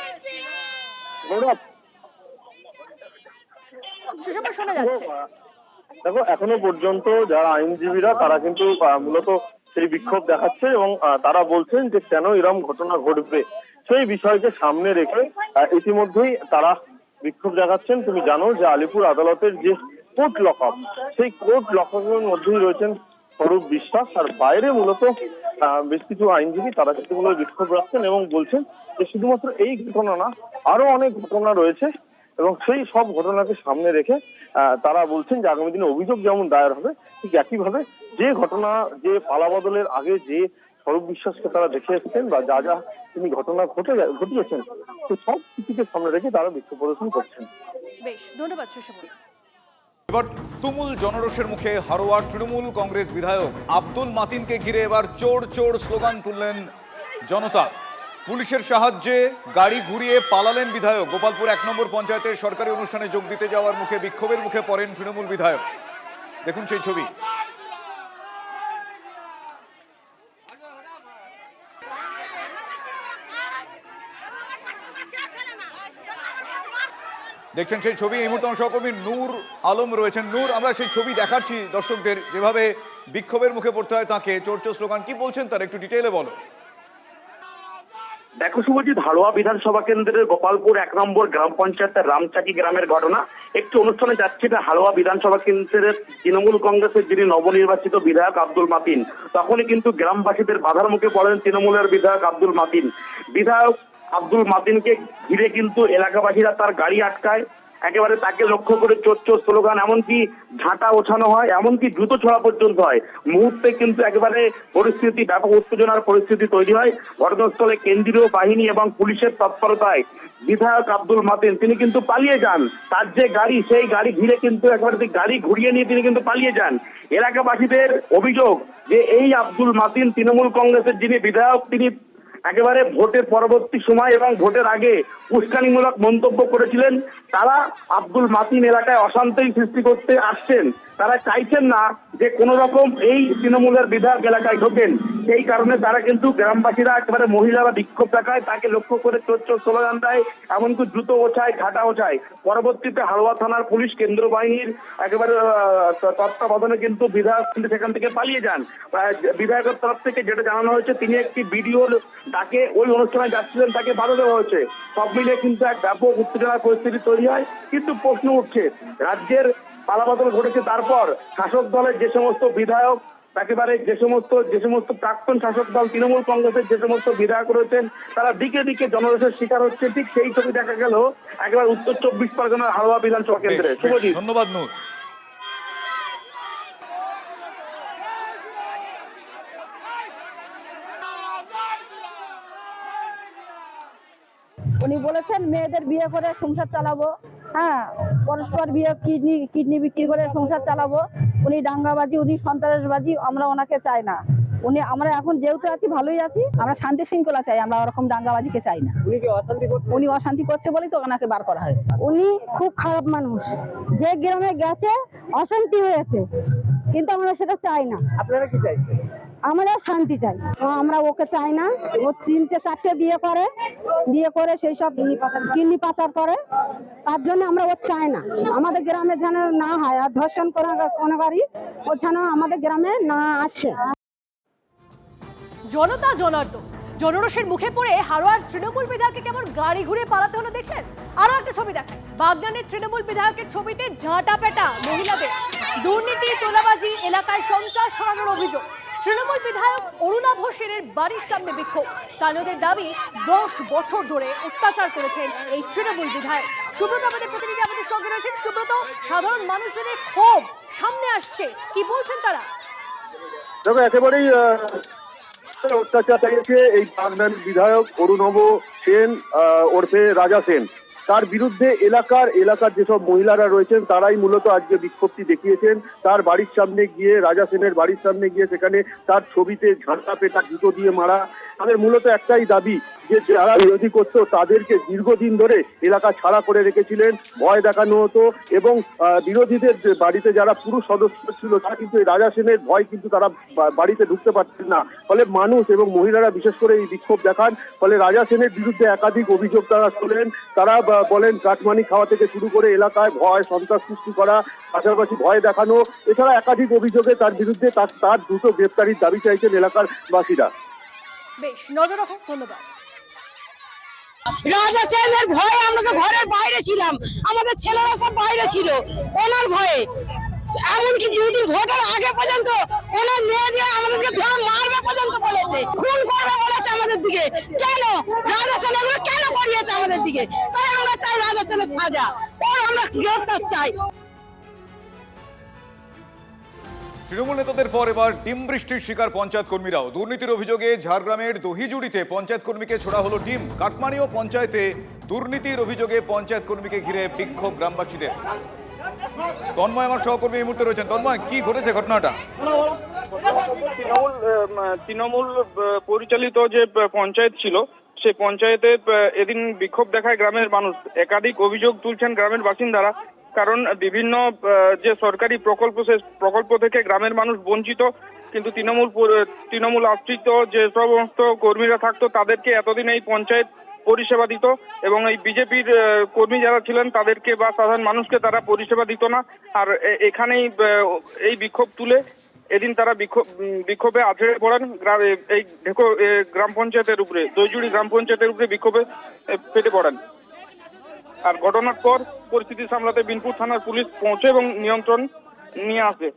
[SPEAKER 4] সুশোভন শোনা যাচ্ছে?
[SPEAKER 18] দেখো, এখনো পর্যন্ত যারা আইনজীবীরা তারা কিন্তু মূলত সেই বিক্ষোভ দেখাচ্ছে এবং তারা বলছেন যে কেন এরকম ঘটনা ঘটবে সেই বিষয়কে সামনে রেখে ইতিমধ্যেই তারা বিক্ষোভ দেখাচ্ছেন। তুমি জানো যে আলিপুর আদালতের যে কোর্ট লকআপ, সেই কোর্ট লকআপের মধ্যেই রয়েছেন স্বরূপ বিশ্বাস, আর বাইরে মূলত বেশ কিছু আইনজীবী তারা সেগুলো বিক্ষোভ রাখছেন এবং বলছেন যে শুধুমাত্র এই ঘটনা না, আরো অনেক ঘটনা রয়েছে এবং সেই সব ঘটনাকে সামনে রেখে তারা বলছেন যে আগামী দিনে অভিযোগ যেমন দায়ের হবে, ঠিক একইভাবে যে ঘটনা, যে পালাবদলের আগে যে স্বরূপ বিশ্বাসকে তারা দেখে এসেছেন বা যা যা তিনি ঘটনা ঘটিয়েছেন, সেই সব কিছুকে সামনে রেখে তারা বিক্ষোভ প্রদর্শন করছেন।
[SPEAKER 4] বেশ, ধন্যবাদ সুশোভন।
[SPEAKER 1] এবার তুমুল জনরোষের মুখে হারোয়ার তৃণমূল কংগ্রেস বিধায়ক আব্দুল মাতিনকে ঘিরে এবার চোর চোর স্লোগান তুললেন জনতা। পুলিশের সাহায্যে গাড়ি ঘুরিয়ে পালালেন বিধায়ক। গোপালপুর 1 নম্বর পঞ্চায়েতের সরকারি অনুষ্ঠানে যোগ দিতে যাওয়ার মুখে বিক্ষোভের মুখে পড়েন তৃণমূল বিধায়ক। দেখুন সেই ছবি। দেখছেন সেই ছবি। এই মুহূর্তে আমার সহকর্মী নূর আলম রয়েছেন। নূর, আমরা সেই ছবি দেখাচ্ছি দর্শকদের, যেভাবে বিক্ষোভের মুখে পড়তে হয় তাকে। চোর চোর স্লোগান কি বলছেন তার একটু ডিটেইলে বলো।
[SPEAKER 19] দেখো শুভজিৎ, হাড়োয়া বিধানসভা কেন্দ্রের গোপালপুর 1 নম্বর গ্রাম পঞ্চায়েতের রামচাকি গ্রামের ঘটনা। একটি অনুষ্ঠানে যাচ্ছে হাড়োয়া বিধানসভা কেন্দ্রের তৃণমূল কংগ্রেসের যিনি নবনির্বাচিত বিধায়ক আব্দুল মাতিন। তখনই কিন্তু গ্রামবাসীদের বাধার মুখে পড়েন তৃণমূলের বিধায়ক আব্দুল মাতিন। বিধায়ক আব্দুল মাতিনকে ঘিরে কিন্তু এলাকাবাসীরা তার গাড়ি আটকায়, একেবারে তাকে লক্ষ্য করে চোর চোর স্লোগান, এমনকি ঝাঁটা ওঠানো হয়, এমনকি জুতো ছোড়া পর্যন্ত হয়। মুহূর্তে কিন্তু একেবারে পরিস্থিতি, ব্যাপক উত্তেজনার পরিস্থিতি তৈরি হয়। ঘটনাস্থলে কেন্দ্রীয় বাহিনী এবং পুলিশের তৎপরতায় বিধায়ক আব্দুল মাতিন তিনি কিন্তু পালিয়ে যান। তার যে গাড়ি, সেই গাড়ি ঘিরে কিন্তু একেবারে গাড়ি ঘুরিয়ে নিয়ে তিনি কিন্তু পালিয়ে যান। এলাকাবাসীদের অভিযোগ যে এই আব্দুল মাতিন তৃণমূল কংগ্রেসের যিনি বিধায়ক, তিনি একেবারে ভোটের পরবর্তী সময় এবং ভোটের আগে উস্কানিমূলক মন্তব্য করেছিলেন। তারা আব্দুল মাতিন এলাকায় অশান্তি সৃষ্টি করতে আসছেন, তারা চাইছেন না যে কোনো রকম এই তৃণমূলের বিধায়ক এলাকায় ঢোকেন। সেই কারণে তারা কিন্তু গ্রামবাসীরা একেবারে মহিলারা বিক্ষোভ দেখায়, তাকে লক্ষ্য করে চোর চোর স্লোগান দেয়, এমনকি জুতো ওছায়, ঝাঁটা ওছায়। পরবর্তীতে হাড়োয়া থানার পুলিশ, কেন্দ্র বাহিনীর একেবারে তত্ত্বাবধানে কিন্তু বিধায়ক কিন্তু সেখান থেকে পালিয়ে যান। বিধায়কের তরফ থেকে যেটা জানানো হয়েছে, তিনি একটি ভিডিওর ডাকে ওই অনুষ্ঠানে যাচ্ছিলেন, তাকে বাধা দেওয়া হয়েছে। সব মিলিয়ে কিন্তু এক ব্যাপক উত্তেজনার পরিস্থিতি তৈরি হয়। কিন্তু প্রশ্ন উঠছে, রাজ্যের পালাবদল ঘটেছে, তারপর শাসক দলের যে সমস্ত বিধায়ক, একেবারে যে সমস্ত প্রাক্তন শাসক দল তৃণমূল কংগ্রেসের যে সমস্ত বিধায়ক রয়েছেন, তারা দিকে দিকে জনরোষের শিকার হচ্ছে। ঠিক সেই ছবি দেখা গেল একেবারে উত্তর 24 পরগনার হাড়োয়া বিধানসভা কেন্দ্রে। শুভজিৎ,
[SPEAKER 1] ধন্যবাদ নূর।
[SPEAKER 20] উনি বলেছেন মেয়েদের বিয়ে করে সংসার চালাবো, হ্যাঁ, পরস্পর বিয়ে, কিডনি বিক্রি করে সংসার চালাবো। উনি দাঙ্গাবাজি, উনি সন্ত্রাসবাজি, আমরা ওনাকে চাই না। আমরা এখন যেহেতু আছি, ভালোই আছি, আমরা শান্তি শৃঙ্খলা চাই, আমরা ওরকম দাঙ্গাবাজিকে চাই না। উনি অশান্তি করছে বলেই তো ওনাকে বার করা হয়েছে। উনি খুব খারাপ মানুষ, যে গ্রামে গেছে অশান্তি হয়েছে, কিন্তু আমরা সেটা চাই না। আপনারা কি চাইছেন? আমরা শান্তি চাই, আমরা ওকে চাই না। ও 3-4টে বিয়ে করে সেই সব কিডনি পাচার করে, তার জন্য আমরা ও চাই না। আমাদের গ্রামে যেন না হয়, আর ধর্ষণ কোনগারই ও যেন আমাদের গ্রামে না আসে।
[SPEAKER 4] জনতা জনার্দন, জনরোষের মুখে পড়ে হারোয়ার তৃণমূল বিধায়ককে কেমন গাড়ি ঘুরে পালাতে হলো দেখলেন। আরো একটা ছবি দেখায়, বাগনানের তৃণমূল বিধায়কের ছবিতে ঝাঁটা পেটা মহিলাদের, দুর্নীতি, তোলাবাজি, এলাকায় সন্ত্রাস ছড়ানোর অভিযোগ। তৃণমূল বিধায়ক অরুণাভ সেনের বাড়ির সামনে বিক্ষোভ। স্থানীয়দের দাবি 10 বছর ধরে অত্যাচার করেছেন এই তৃণমূল বিধায়ক। সুব্রত আমাদের প্রতিনিধি আমাদের সঙ্গে রয়েছেন। সুব্রত, সাধারণ মানুষের ক্ষোভ সামনে আসছে, কি বলছেন তারা?
[SPEAKER 18] দেখো, একেবারেই অত্যাচার চালিয়েছে এই বাগনান বিধায়ক অরুণাভ সেন ওরফে রাজা সেন। তার বিরুদ্ধে এলাকার যেসব মহিলারা রয়েছেন তারাই মূলত আজকে বিক্ষোভটি দেখিয়েছেন। তার বাড়ির সামনে গিয়ে, রাজা সেনের বাড়ির সামনে গিয়ে সেখানে তার ছবিতে ঝাঁটা পেটা জুতো দিয়ে মারা। তাদের মূলত একটাই দাবি যে যারা বিরোধী করতো তাদেরকে দীর্ঘদিন ধরে এলাকা ছাড়া করে রেখেছিলেন, ভয় দেখানো হতো এবং বিরোধীদের বাড়িতে যারা পুরুষ সদস্য ছিল তারা কিন্তু এই রাজা সেনের ভয় কিন্তু তারা বাড়িতে ঢুকতে পারছেন না। ফলে মানুষ এবং মহিলারা বিশেষ করে এই বিক্ষোভ দেখান। ফলে রাজা সেনের বিরুদ্ধে একাধিক অভিযোগ তারা তোলেন। তারা বলেন কাটমানি খাওয়া থেকে শুরু করে এলাকায় ভয় সন্ত্রাস সৃষ্টি করা, পাশাপাশি ভয় দেখানো, এছাড়া একাধিক অভিযোগে তার বিরুদ্ধে তার দ্রুত গ্রেপ্তারির দাবি চাইছেন এলাকার বাসীরা।
[SPEAKER 4] বেশ, নজর রাখুন। ধন্যবাদ।
[SPEAKER 16] রাজা সেনের ভয়ে আমরা তো ঘরের বাইরে ছিলাম, আমাদের ছেলেরা সব বাইরে ছিল ওনার ভয়ে। এমনকি দুদিন ভোটের আগে পর্যন্ত ওনার মেয়ে দিয়ে আমাদেরকে ধরে মারবে পর্যন্ত বলেছে, খুন করবে বলেছে আমাদের দিকে। কেন রাজা সেন এগুলো কেন করিয়েছে আমাদের দিকে? তাই আমরা চাই রাজা সেনের সাজা, ওর আমরা গ্রেফতার চাই।
[SPEAKER 1] তৃণমূল নেতাদের পর এবার ডিম বৃষ্টির শিকার পঞ্চায়েত কর্মীরাও। দুর্নীতির অভিযোগে ঝাড়গ্রামের দহিজুড়িতে পঞ্চায়েত কর্মীকে ছোড়া হলো ডিম। কাটমানিও পঞ্চায়েতে দুর্নীতির অভিযোগে পঞ্চায়েত কর্মীকে ঘিরে বিক্ষোভ গ্রামবাসীদের। তন্ময় আমার সহকর্মী এই মুহূর্তে রয়েছেন। তন্ময়, কি ঘটেছে ঘটনাটা?
[SPEAKER 21] তৃণমূল পরিচালিত যে পঞ্চায়েত ছিল সেই পঞ্চায়েতে এদিন বিক্ষোভ দেখায় গ্রামের মানুষ। একাধিক অভিযোগ তুলছেন গ্রামের বাসিন্দারা, কারণ বিভিন্ন যে সরকারি প্রকল্প সে প্রকল্প থেকে গ্রামের মানুষ বঞ্চিত। কিন্তু তৃণমূল আশ্রিত যে সমস্ত কর্মীরা থাকতো তাদেরকে এতদিন এই পঞ্চায়েত পরিষেবা দিত এবং এই বিজেপির কর্মী যারা ছিলেন তাদেরকে বা সাধারণ মানুষকে তারা পরিষেবা দিত না। আর এখানেই এই বিক্ষোভ তুলে এদিন তারা বিক্ষোভে আছড়ে পড়েন এই গ্রাম পঞ্চায়েতের উপরে, দইজুড়ি গ্রাম পঞ্চায়েতের উপরে বিক্ষোভে ফেটে পড়েন। আর ঘটনার পর পরিস্থিতি সামলাতে বিনপুর থানার পুলিশ পৌঁছে এবং নিয়ন্ত্রণ নিয়ে আসে।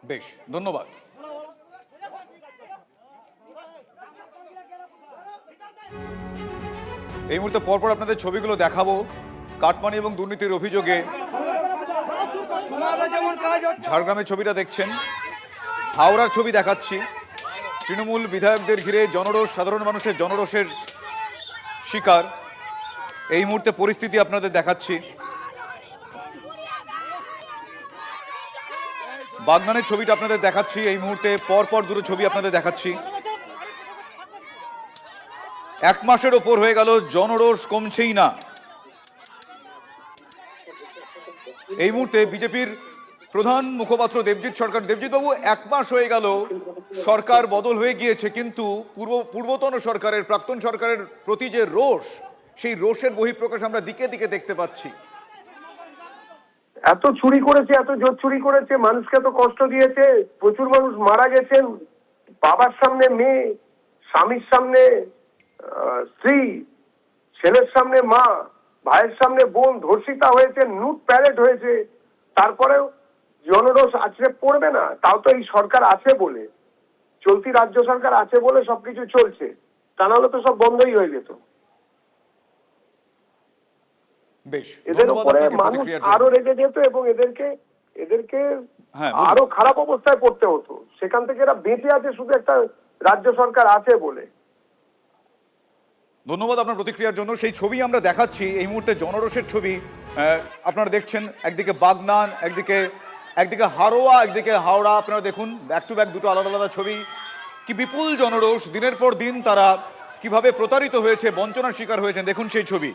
[SPEAKER 1] বেশ, ধন্যবাদ। এই মুহূর্তে পরপর আপনাদের ছবিগুলো দেখাবো। কাটমানি এবং দুর্নীতির অভিযোগে ঝাড়গ্রামের ছবিটা দেখছেন, হাওড়ার ছবি দেখাচ্ছি। তৃণমূল বিধায়কদের ঘিরে জনরোষ, সাধারণ মানুষের জনরোষের শিকার। এই মুহূর্তে পরিস্থিতি আপনাদের দেখাচ্ছি। বাগনানের ছবিটা আপনাদের দেখাচ্ছি এই মুহূর্তে, পরপর দুটো ছবি আপনাদের দেখাচ্ছি। এক মাসের ওপর হয়ে গেল, জনরোষ কমছেই না। এই মুহূর্তে বিজেপির প্রধান মুখপাত্র দেবজিৎ সরকার, দেবজিৎ বাবু, এক মাস হয়ে গেল সরকার বদল হয়ে গিয়েছে, কিন্তু পূর্বতন সরকারের, প্রাক্তন সরকারের প্রতি যে রোষ, সেই রোষের বহিঃপ্রকাশ আমরা দিকে দিকে দেখতে পাচ্ছি।
[SPEAKER 6] এত চুরি করেছে, এত জোর চুরি করেছে, মানুষকে এত কষ্ট দিয়েছে, প্রচুর মানুষ মারা গেছেন, বাবার সামনে মেয়ে, স্বামীর সামনে স্ত্রী, ছেলের সামনে মা, ভাইয়ের সামনে বোন ধর্ষিতা হয়েছে, লুট প্যারেড হয়েছে। তারপরেও জনরোষ আছড়ে পড়বে না? তাও তো এই সরকার আছে বলে, চলতি রাজ্য সরকার আছে বলে সবকিছু চলছে, তা নাহলে তো সব বন্ধই হয়ে যেত।
[SPEAKER 1] বেশ,
[SPEAKER 6] এদের উপরে মানুষ আরো রেগে যেত এবং এদেরকে আরো খারাপ অবস্থায় পড়তে হতো। সেখান থেকে এরা বেঁচে আছে শুধু একটা রাজ্য সরকার আছে বলে।
[SPEAKER 1] ধন্যবাদ আপনার প্রতিক্রিয়ার জন্য। সেই ছবি আমরা দেখাচ্ছি এই মুহূর্তে, জনরোষের ছবি আপনারা দেখছেন। একদিকে বাগনান, একদিকে হারোয়া, একদিকে হাওড়া। আপনারা দেখুন, ব্যাক টু ব্যাক দুটো আলাদা আলাদা ছবি। কি বিপুল জনরোষ, দিনের পর দিন তারা কিভাবে প্রতারিত হয়েছে, বঞ্চনার শিকার হয়েছেন, দেখুন সেই ছবি।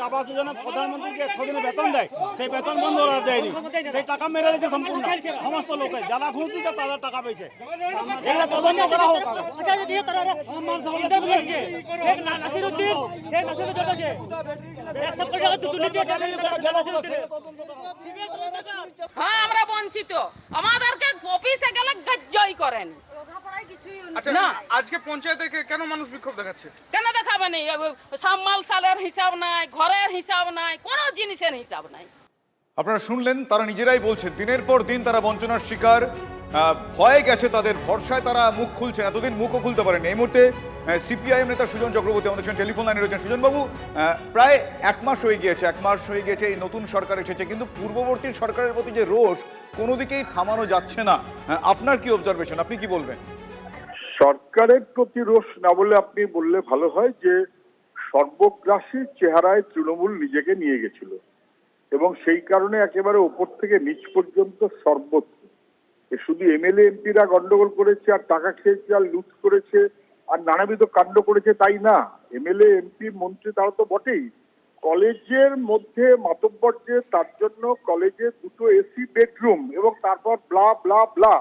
[SPEAKER 22] আবাস যোজনা প্রধানমন্ত্রীকে 100 দিনের বেতন দেয়, সেই বেতন বন্ধ ওরা দেয়নি, সেই টাকা মেরে দিয়েছে সম্পূর্ণ সমস্ত লোকে, যারা ঘুষ দিচ্ছে তাদের টাকা পেয়েছে। এগুলো তদন্ত করা হোক।
[SPEAKER 23] হ্যাঁ, আমরা বঞ্চিত। আমাদেরকে অফিসে গেলে গজ্জয় করেন,
[SPEAKER 17] না আজকে পঞ্চায়েতে কেন মানুষ বিক্ষোভ দেখাচ্ছে?
[SPEAKER 11] কেন দেখাবে না? সামাল সালের হিসাব নাই, ঘরের হিসাব নাই, কোনো জিনিসের হিসাব নাই।
[SPEAKER 1] আপনারা শুনলেন, তারা নিজেরাই বলছেন দিনের পর দিন তারা বঞ্চনার শিকার, ভয়ে গেছে, তাদের ভরসায় তারা মুখ খুলছেন, এতদিন মুখও খুলতে পারেন। এই মুহূর্তে সিপিআইএম নেতা সুজন চক্রবর্তী আমাদের সঙ্গে টেলিফোন লাইনে রয়েছেন। সুজনবাবু, প্রায় এক মাস হয়ে গিয়েছে এই নতুন সরকার এসেছে, কিন্তু পূর্ববর্তী সরকারের প্রতি যে রোষ কোনো দিকেই থামানো যাচ্ছে না। আপনার কি অবজারভেশন, আপনি কি বলবেন?
[SPEAKER 2] সরকারের প্রতি রোষ না বলে আপনি বললে ভালো হয় যে সর্বগ্রাসী চেহারায় তৃণমূল নিজেকে নিয়ে গেছিল এবং সেই কারণে একেবারে ওপর থেকে নিচ পর্যন্ত সর্বত্র শুধু এমএলএ এমপিরা গন্ডগোল করেছে আর টাকা খেয়েছে আর লুট করেছে আর নানাবিধ কাণ্ড করেছে তাই না। এমএলএ এমপি মন্ত্রী তারা তো বটেই, কলেজের মধ্যে মাতব্বর যে তার জন্য কলেজে 2টো এসি বেডরুম এবং তারপর ব্লা ব্লা ব্লা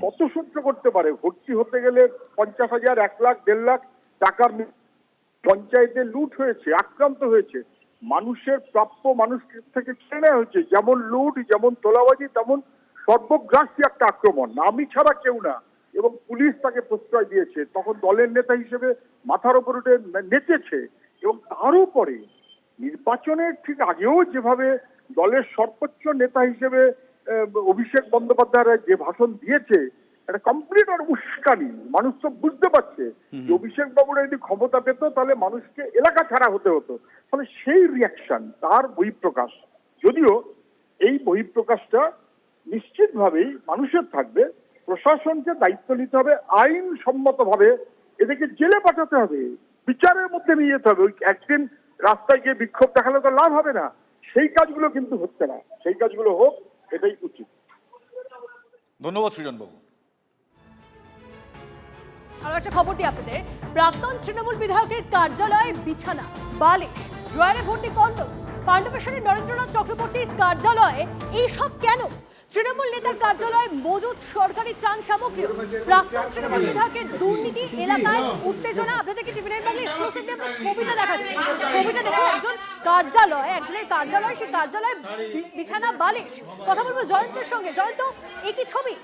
[SPEAKER 2] কত সহ্য করতে পারে। ভর্তি হতে গেলে 50,000, 1 লাখ, 1.5 লাখ টাকার পঞ্চায়েতে লুট হয়েছে, আক্রান্ত হয়েছে, মানুষের প্রাপ্য মানুষ থেকে কেড়ে নেওয়া হয়েছে। যেমন লুট, যেমন তোলাবাজি, তেমন সর্বগ্রাসী একটা আক্রমণ, আমি ছাড়া কেউ না। এবং পুলিশ তাকে প্রশ্রয় দিয়েছে, তখন দলের নেতা হিসেবে মাথার উপর উঠে নেচেছে। এবং তারও পরে নির্বাচনের ঠিক আগেও যেভাবে দলের সর্বোচ্চ নেতা হিসেবে অভিষেক বন্দ্যোপাধ্যায় যে ভাষণ দিয়েছে, এটা কমপ্লিট আর উস্কানি। মানুষ তো বুঝতে পারছে যে অভিষেক বাবুরা যদি ক্ষমতা পেত তাহলে মানুষকে এলাকা ছাড়া হতে হতো। ফলে সেই রিয়াকশন, তার বহিঃপ্রকাশ, যদিও এই বহিঃপ্রকাশটা নিশ্চিতভাবেই মানুষের থাকবে। প্রশাসনকে দায়িত্ব নিতে হবে, আইনসম্মতভাবে এদেরকে জেলে পাঠাতে হবে, বিচারের মধ্যে নিয়ে যেতে হবে। ওই একদিন রাস্তায় গিয়ে বিক্ষোভ দেখালে তো লাভ হবে না, সেই কাজগুলো কিন্তু হচ্ছে না, সেই কাজগুলো হোক, এটাই উচিত।
[SPEAKER 1] ধন্যবাদ সুজনবাবু।
[SPEAKER 4] আরো একটা খবর দিই আপনাদের, প্রাক্তন তৃণমূল বিধায়কের কার্যালয়ে বিছানা, বালিশ, ড্রয়ারে ভর্তি কন্ডম, পাণ্ডবেশ্বরের নরেন্দ্রনাথ চক্রবর্তীর কার্যালয়ে এইসব কেন? তৃণমূল নেতার কার্যালয়ে মজুদ সরকারি ত্রাণ সামগ্রী, প্রাক্তন তৃণমূল বিধায়কের দুর্নীতি, এলাকায় উত্তেজনা। আপনাদেরকে টিভির বাংলা এক্সক্লুসিভলি আমরা ছবিটা দেখাচ্ছি। ছবিটা দেখুন, একজনের কার্যালয়, সেই কার্যালয়ে বিছানা, বালিশ। কথা বলবো জয়ন্তের সঙ্গে। জয়ন্ত, এই কি ছবি?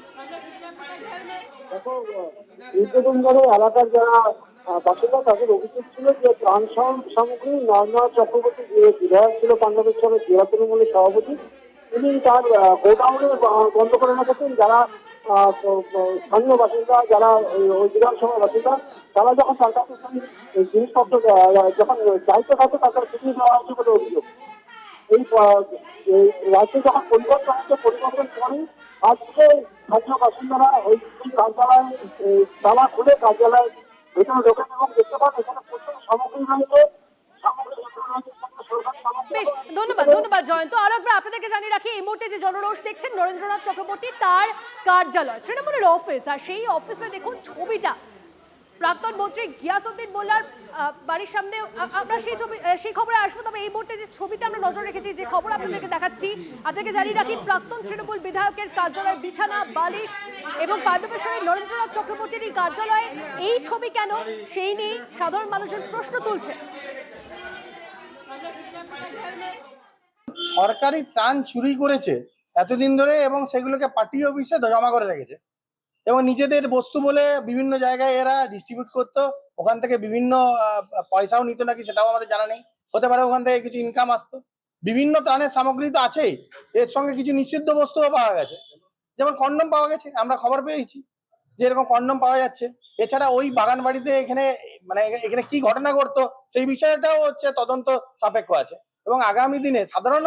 [SPEAKER 3] এলাকার যারা বাসিন্দা তাদের অভিযোগ ছিল যে ত্রাণ সামগ্রী নরেন্দ্রনাথ চক্রবর্তী বিধায়ক ছিল পাণ্ডবেশ্বরের জেলা তৃণমূলের সভাপতি, তিনি তার গোডাউনে বন্ধ করে রেখেছেন। যারা স্থানীয় বাসিন্দা, যারা ওই বিধানসভার বাসিন্দা, তারা যখন তার কাছে জিনিসপত্র যখন দায়িত্ব থাকে তাদের ছুটিয়ে দেওয়া হয়েছে বলে অভিযোগ। এই রাজ্যে যখন পরিবর্তন হচ্ছে, পরিবর্তন পরে আজকে স্থানীয় বাসিন্দারা ওই কার্যালয় তালা খুলে কার্যালয় ভেতরে ঢোকেন এবং দেখতে পান এখানে প্রচুর সামগ্রী রয়েছে।
[SPEAKER 4] বেশ, ধন্যবাদ জয়ন্ত। আরো একবার আপনাদেরকে জানিয়ে রাখি, এই মুহূর্তে যে জনরোষ দেখছেন নরেন্দ্রনাথ চক্রবর্তী তার কার্যালয়, তৃণমূলের অফিস, আর সেই অফিসে দেখুন ছবিটা প্রাক্তন মন্ত্রী গিয়াসউদ্দিন মোল্লার বাড়ির সামনে। আমরা সেই খবরে আসবো, তবে এই মুহূর্তে যে ছবিতে আমরা নজর রেখেছি, যে খবর আপনাদেরকে দেখাচ্ছি, আপনাদেরকে জানিয়ে রাখি প্রাক্তন তৃণমূল বিধায়কের কার্যালয় বিছানা, বালিশ এবং পাণ্ডবেশ্বরের নরেন্দ্রনাথ চক্রবর্তীর এই কার্যালয়ে এই ছবি কেন, সেই নিয়ে সাধারণ মানুষজন প্রশ্ন তুলছে।
[SPEAKER 23] সরকারি ত্রাণ চুরি করেছে এতদিন ধরে এবং সেগুলোকে পার্টি অফিসে জমা করে রেখেছে এবং নিজেদের বস্তু বলে বিভিন্ন জায়গায় এরা ডিস্ট্রিবিউট করতো। ওখান থেকে বিভিন্ন পয়সাও নিত নাকি, সেটাও আমাদের জানা নেই। হতে পারে ওখান থেকে কিছু ইনকাম আসতো। বিভিন্ন ত্রাণের সামগ্রী তো আছেই, এর সঙ্গে কিছু নিষিদ্ধ বস্তুও পাওয়া গেছে, যেমন কন্ডম পাওয়া গেছে, আমরা খবর পেয়েছি যে এরকম কন্ডম পাওয়া যাচ্ছে। এছাড়া ওই বাগান বাড়িতে এখানে কি ঘটনা ঘটতো সেই বিষয়টাও হচ্ছে তদন্ত সাপেক্ষ আছে। এবং আগামী দিনে সাধারণ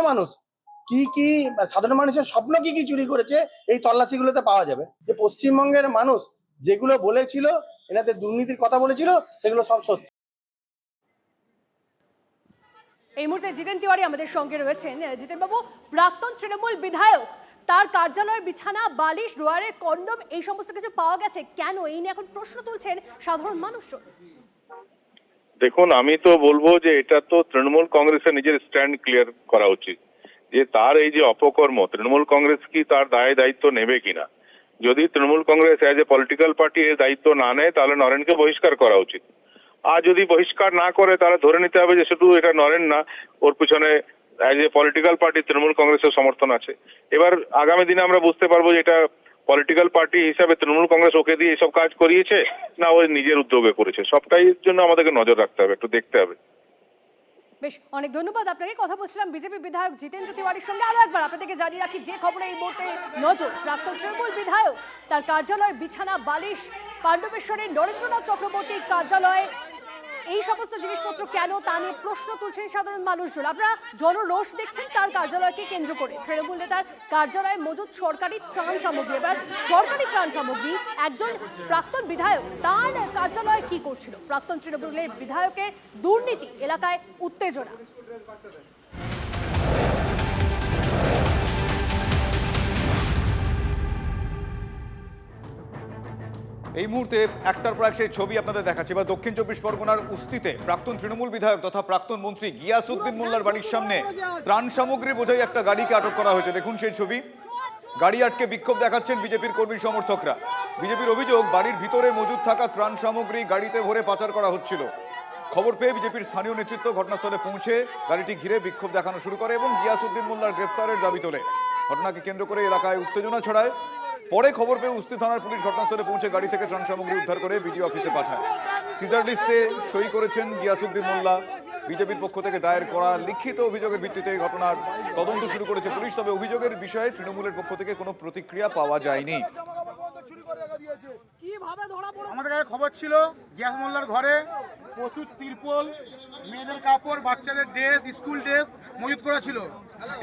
[SPEAKER 23] মানুষের স্বপ্ন কি চুরি করেছে এই তল্লাশিগুলোতে পাওয়া যাবে। যে পশ্চিমবঙ্গের মানুষ যেগুলো বলেছিল, এনাদের দুর্নীতির কথা বলেছিল, সেগুলো সব সত্যি।
[SPEAKER 4] এই মুহূর্তে জিতেন তিওয়ারি আমাদের সঙ্গে রয়েছেন। জিতেন বাবু, প্রাক্তন তৃণমূল বিধায়ক, তার কার্যালয়ের বিছানা, বালিশ, ড্রয়ারে কন্ডম, এই সমস্ত কিছু পাওয়া গেছে কেন, এই নিয়ে এখন প্রশ্ন তুলছেন সাধারণ মানুষজন।
[SPEAKER 24] দেখুন, আমি তো বলবো যে এটা তো তৃণমূল কংগ্রেসের নিজের স্ট্যান্ড ক্লিয়ার করা উচিত যে তার এই যে অপকর্ম, তৃণমূল কংগ্রেস কি তার দায়িত্ব নেবে কিনা। যদি Trinamool Congress as a political party এর দায়িত্ব না নেয় তাহলে নরেনকে বহিষ্কার করা উচিত। আর যদি বহিষ্কার না করে তাহলে ধরে নিতে হবে যে শুধু এটা নরেন না, ওর পিছনে as a political party Trinamool কংগ্রেসের সমর্থন আছে। এবার আগামী দিনে আমরা বুঝতে পারবো যে এটা পলিটিক্যাল পার্টি হিসাবে তৃণমূল কংগ্রেস ওকে দিয়ে এইসব কাজ করিয়েছে, না ওই নিজের উদ্যোগে করেছে, সবটাই জন্য আমাদেরকে নজর রাখতে হবে, একটু দেখতে হবে।
[SPEAKER 4] বেশ, অনেক ধন্যবাদ আপনাকে। কথা বলছিলাম বিজেপি বিধায়ক জিতেন্দ্র তিওয়ারির সঙ্গে। আরো একবার আপনাদেরকে জানিয়ে রাখি যে খবরে এই মুহূর্তে নজর, প্রাক্তন তৃণমূল বিধায়ক তার কার্যালয়ের বিছানা বালিশ, পাণ্ডবেশ্বরের নরেন্দ্রনাথ চক্রবর্তীর কার্যালয়ে এই সমস্ত জিনিসপত্র কেন তা নিয়ে প্রশ্ন তুলছেন সাধারণ মানুষজন। আপনারা জনরোষ দেখছেন তার কার্যালয়কে কেন্দ্র করে। তৃণমূল নেতার কার্যালয়ে মজুদ সরকারি ত্রাণ সামগ্রী, এবার সরকারি ত্রাণ সামগ্রী একজন প্রাক্তন বিধায়ক তার কার্যালয়ে কি করছিল? প্রাক্তন তৃণমূলের বিধায়কের দুর্নীতি, এলাকায় উত্তেজনা।
[SPEAKER 1] এই মুহূর্তে একটার পর এক সেই ছবি আপনাদের দেখাচ্ছি। এবার দক্ষিণ চব্বিশ পরগনার উস্তিতে প্রাক্তন তৃণমূল বিধায়ক তথা প্রাক্তন মন্ত্রী গিয়াসউদ্দিন মোল্লার বাড়ির সামনে ত্রাণ সামগ্রী বোঝাই একটা গাড়িকে আটক করা হয়েছে। দেখুন সেই ছবি। গাড়ি আটকে বিক্ষোভ দেখাচ্ছেন বিজেপির কর্মী সমর্থকরা। বিজেপির অভিযোগ, বাড়ির ভিতরে মজুদ থাকা ত্রাণ সামগ্রী গাড়িতে ভরে পাচার করা হচ্ছিল। খবর পেয়ে বিজেপির স্থানীয় নেতৃত্ব ঘটনাস্থলে পৌঁছে গাড়িটি ঘিরে বিক্ষোভ দেখানো শুরু করে এবং গিয়াসউদ্দিন মোল্লার গ্রেফতারের দাবি তোলে। ঘটনাকে কেন্দ্র করে এলাকায় উত্তেজনা ছড়ায়। পরে খবর পেয়ে উস্তি থানার পুলিশ ঘটনাস্থলে পৌঁছে গাড়ি থেকে ত্রাণ সামগ্রী উদ্ধার করে বিডিও অফিসে পাঠায়। সিজার লিস্টে সই করেছেন গিয়াসউদ্দিন মোল্লা। বিজেপির পক্ষ থেকে দায়ের করা লিখিত অভিযোগের ভিত্তিতে ঘটনার তদন্ত শুরু করেছে পুলিশ। তবে অভিযোগের বিষয়ে তৃণমূলের পক্ষ থেকে কোনো প্রতিক্রিয়া পাওয়া যায়নি।
[SPEAKER 23] আমাদের কাছে খবর ছিল গিয়াস মোল্লার ঘরে প্রচুর তিরপল, মেয়েদের কাপড়, বাচ্চাদের ড্রেস, স্কুল ড্রেস মজুত করা ছিল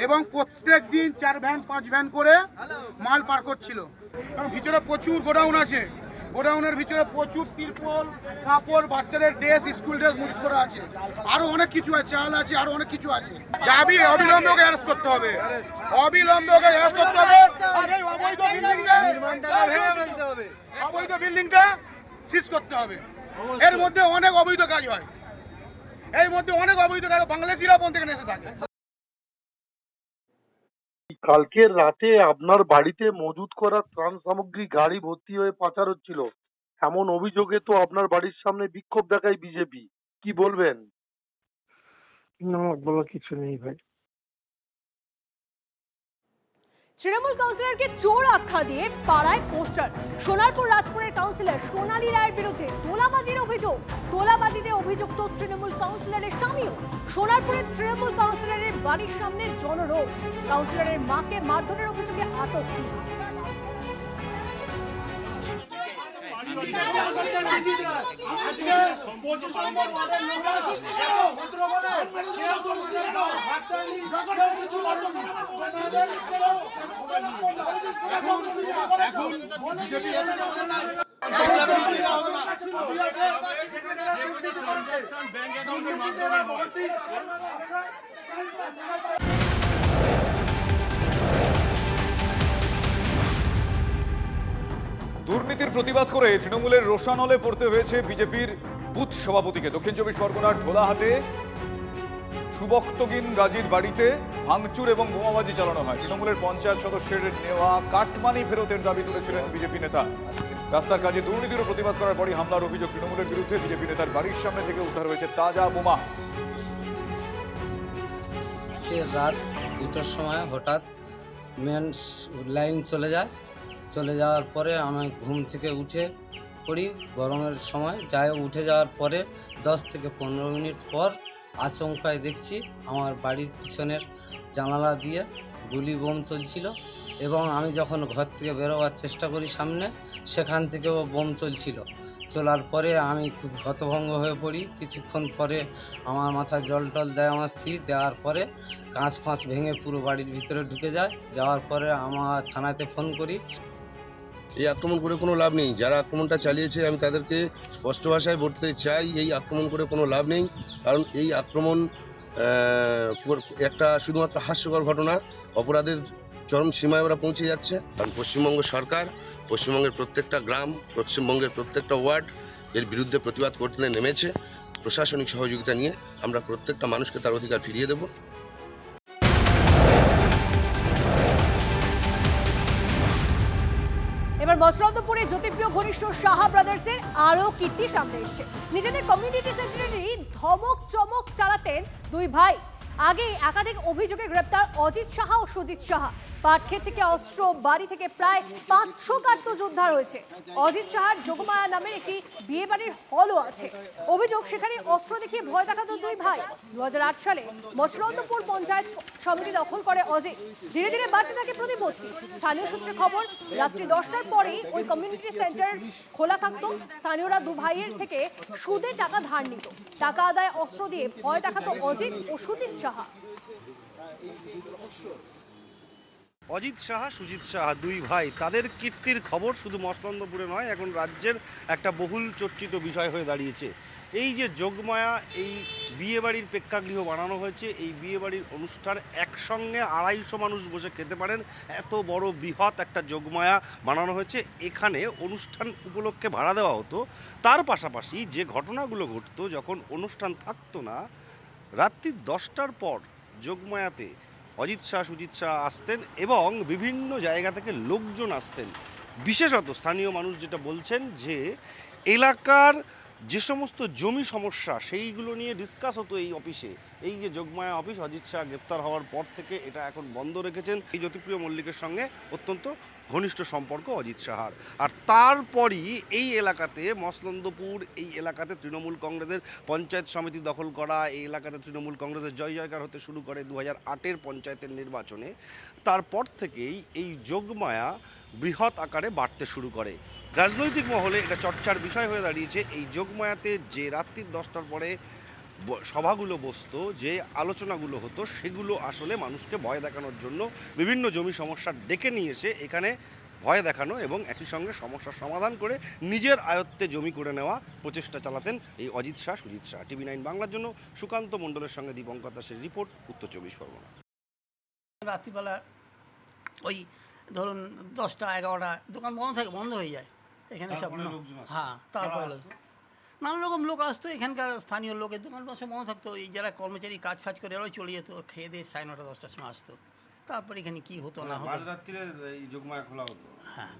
[SPEAKER 23] এবং প্রত্যেক দিন 4 ভ্যান 5 ভ্যান করে মাল পার করছিল। এবং ভিতরে প্রচুর গোডাউন আছে, গোডাউনের ভিতরে প্রচুর তিরপল, কাপড়, বাচ্চাদের ড্রেস, স্কুল ড্রেস মজুত করা আছে। আরো অনেক কিছু আছে, চাল আছে, আরো অনেক কিছু আছে। দাবি অবিলম্বে ওকে অ্যারেস্ট করতে হবে, অবিলম্বে ওকে অ্যারেস্ট করতে হবে। আর এই অবৈধ বিল্ডিংটা সিজ করতে হবে। এর মধ্যে অনেক অবৈধ কাজ হয়, এর মধ্যে অনেক অবৈধ কাজ বাংলাদেশিরা পর্যন্ত এখানে এসে থাকে।
[SPEAKER 5] কালকের রাতে আপনার বাড়িতে মজুত করা ত্রাণ সামগ্রী গাড়ি ভর্তি হয়ে পাচার হচ্ছিল, এমন অভিযোগে তো আপনার বাড়ির সামনে বিক্ষোভ দেখায় বিজেপি, কি বলবেন?
[SPEAKER 23] না, বলার কিছু নেই ভাই।
[SPEAKER 4] তৃণমূল কাউন্সিলরকে চোর আখ্যা দিয়ে পাড়ায় পোস্টার। সোনারপুর রাজপুরের কাউন্সিলর সোনালী রায়ের বিরুদ্ধে তোলাবাজির অভিযোগ। তোলাবাজিতে অভিযুক্ত তৃণমূল কাউন্সিলরের স্বামীও। সোনারপুরের তৃণমূল কাউন্সিলরের বাড়ির সামনে জনরোষ। কাউন্সিলরের মাকে মারধরের অভিযোগে আটক 3।
[SPEAKER 1] দুর্নীতির প্রতিবাদ করে তৃণমূলের রোষানলে পড়তে হয়েছে বিজেপির বুথ সভাপতিকে। দক্ষিণ চব্বিশ পরগনার ঢোলাহাটে সুবক্তগিন গাজীর বাড়িতে ভাঙচুর এবং বোমাবাজি চালানো হয়। তৃণমূলের পঞ্চায়েত সদস্যের নেওয়া কাটমানি ফেরতের দাবি তুলেছিলেন বিজেপি নেতা। রাস্তার কাজে দুর্নীতির প্রতিবাদ করার পরই হামলার অভিযোগ তৃণমূলের বিরুদ্ধে। বিজেপি নেতার বাড়ির সামনে থেকে উদ্ধার হয়েছে তাজা বোমা।
[SPEAKER 7] রাত 2টার সময় হঠাৎ মেন লাইন চলে যাওয়ার পরে আমি ঘুম থেকে উঠে পড়ি গরমের সময়। যাই উঠে যাওয়ার পরে 10 থেকে 15 মিনিট পর আচমকায় দেখছি আমার বাড়ির পিছনের জানালা দিয়ে গুলি বোম চলছিল এবং আমি যখন ঘর থেকে বেরোবার চেষ্টা করি সামনে, সেখান থেকেও বোম চলার পরে আমি খুব হতভঙ্গ হয়ে পড়ি। কিছুক্ষণ পরে আমার মাথায় জল টল দেয় আমার স্ত্রী, দেওয়ার পরে কাঁচ ফাঁচ ভেঙে পুরো বাড়ির ভিতরে ঢুকে যাওয়ার পরে আমার থানাতে ফোন করি।
[SPEAKER 13] এই আক্রমণ করে কোনো লাভ নেই। যারা আক্রমণটা চালিয়েছে আমি তাদেরকে স্পষ্ট ভাষায় বলতে চাই, এই আক্রমণ করে কোনো লাভ নেই। কারণ এই আক্রমণ একটা শুধুমাত্র হাস্যকর ঘটনা, অপরাধের চরম সীমায় ওরা পৌঁছে যাচ্ছে। কারণ পশ্চিমবঙ্গ সরকার পশ্চিমবঙ্গের প্রত্যেকটা গ্রাম, পশ্চিমবঙ্গের প্রত্যেকটা ওয়ার্ড এর বিরুদ্ধে প্রতিবাদ করতে নেমেছে। প্রশাসনিক সহযোগিতা নিয়ে আমরা প্রত্যেকটা মানুষকে তার অধিকার ফিরিয়ে দেব।
[SPEAKER 4] এবার বসরামপুরে জ্যোতিপ্রিয় ঘনিষ্ঠ সাহা ব্রাদার্সের আরও কীর্তি সামনে এসছে। নিজেদের কমিউনিটি সেন্টারেরই ধমক চমক চালাতেন দুই ভাই। আগে একাধিক অভিযোগে গ্রেপ্তার অজিত সাহা ও সুজিত সাহা। পাটক্ষেত থেকে অস্ত্র, বাড়ি থেকে প্রায় 500 কার্তুজ উদ্ধার হয়েছে। অজিত সাহার যোগমায়া নামের একটি বিয়ে বাড়ির হলও আছে। অভিযোগ, সেখানে অস্ত্র দেখিয়ে ভয় দেখাতো দুই ভাই। 2008 সালে মসলন্দপুর পঞ্চায়েত সমিতি দখল করে অজিত। ধীরে ধীরে বাড়তে থাকে প্রতিপত্তি। স্থানীয় সূত্রে খবর, রাত্রি 10টার পরেই ওই কমিউনিটি সেন্টার খোলা থাকতো। স্থানীয়রা দু ভাইয়ের থেকে সুদে টাকা ধার নিত। টাকা আদায় অস্ত্র দিয়ে ভয় দেখাতো অজিত ও সুজিত সাহা।
[SPEAKER 8] অজিত সাহা, সুজিত সাহা দুই ভাই, তাদের কীর্তির খবর শুধু মসলন্দপুরে নয়, এখন রাজ্যের একটা বহুল চর্চিত বিষয় হয়ে দাঁড়িয়েছে। এই যে যোগমায়া, এই বিয়েবাড়ির প্রেক্ষাগৃহ বানানো হয়েছে, এই বিয়েবাড়ির অনুষ্ঠান একসঙ্গে 250 মানুষ বসে খেতে পারেন, এত বড় বৃহৎ একটা যোগমায়া বানানো হয়েছে। এখানে অনুষ্ঠান উপলক্ষে ভাড়া দেওয়া হতো। তার পাশাপাশি যে ঘটনাগুলো ঘটতো, যখন অনুষ্ঠান থাকতো না, রাত্রি 10টার পর যোগমায়াতে অজিত শাহ, সুজিত শাহ আসতেন এবং বিভিন্ন জায়গা থেকে লোকজন আসতেন। বিশেষত স্থানীয় মানুষ যেটা বলছেন যে এলাকার যে সমস্ত জমি সমস্যা সেইগুলো নিয়ে ডিসকাস হতো এই অফিসে। এই যে যোগমায়া অফিস, অজিত শাহ গ্রেপ্তার হওয়ার পর থেকে এটা এখন বন্ধ রেখেছেন। এই জ্যোতিপ্রিয় মল্লিকের সঙ্গে অত্যন্ত ঘনিষ্ঠ সম্পর্ক অজিত শাহার। আর তারপরই এই এলাকাতে মসলন্দপুর, এই এলাকাতে তৃণমূল কংগ্রেসের পঞ্চায়েত সমিতি দখল করা, এই এলাকাতে তৃণমূল কংগ্রেসের জয় জয়কার হতে শুরু করে 2008-এর পঞ্চায়েতের নির্বাচনে। তারপর থেকেই এই যোগমায়া বৃহৎ আকারে বাড়তে শুরু করে। রাজনৈতিক মহলে এটা চর্চার বিষয় হয়ে দাঁড়িয়েছে। এই যোগমায়াতে যে রাত্রি 10টার পরে সভাগুলো বসতো, যে আলোচনাগুলো হতো, সেগুলো আসলে মানুষকে ভয় দেখানোর জন্য বিভিন্ন জমি সমস্যা ডেকে নিয়ে এসে এখানে ভয় দেখানো এবং একই সঙ্গে সমস্যার সমাধান করে নিজের আয়ত্তে জমি করে নেওয়া প্রচেষ্টা চালাতেন এই অজিত শাহ, সুজিত শাহ। TV9 বাংলার জন্য সুকান্ত মণ্ডলের সঙ্গে দীপঙ্কর দাসের রিপোর্ট, উত্তর 24 পরগনা।
[SPEAKER 9] রাত্রিবেলা ওই ধরুন 10টা 11টা দোকান বন্ধ হয়ে যায় এখানে সব। হ্যাঁ, তারপরে নানা রকম লোক আসতো। এখানকার স্থানীয় লোকের দোকান সব বন্ধ থাকতো। এই যারা কর্মচারী কাজ ফাজ করে ওরাও চলে যেত, খেয়ে দিয়ে 9:30 10টার সময় আসতো। তারপরে এখানে কি হতো না হতো, হ্যাঁ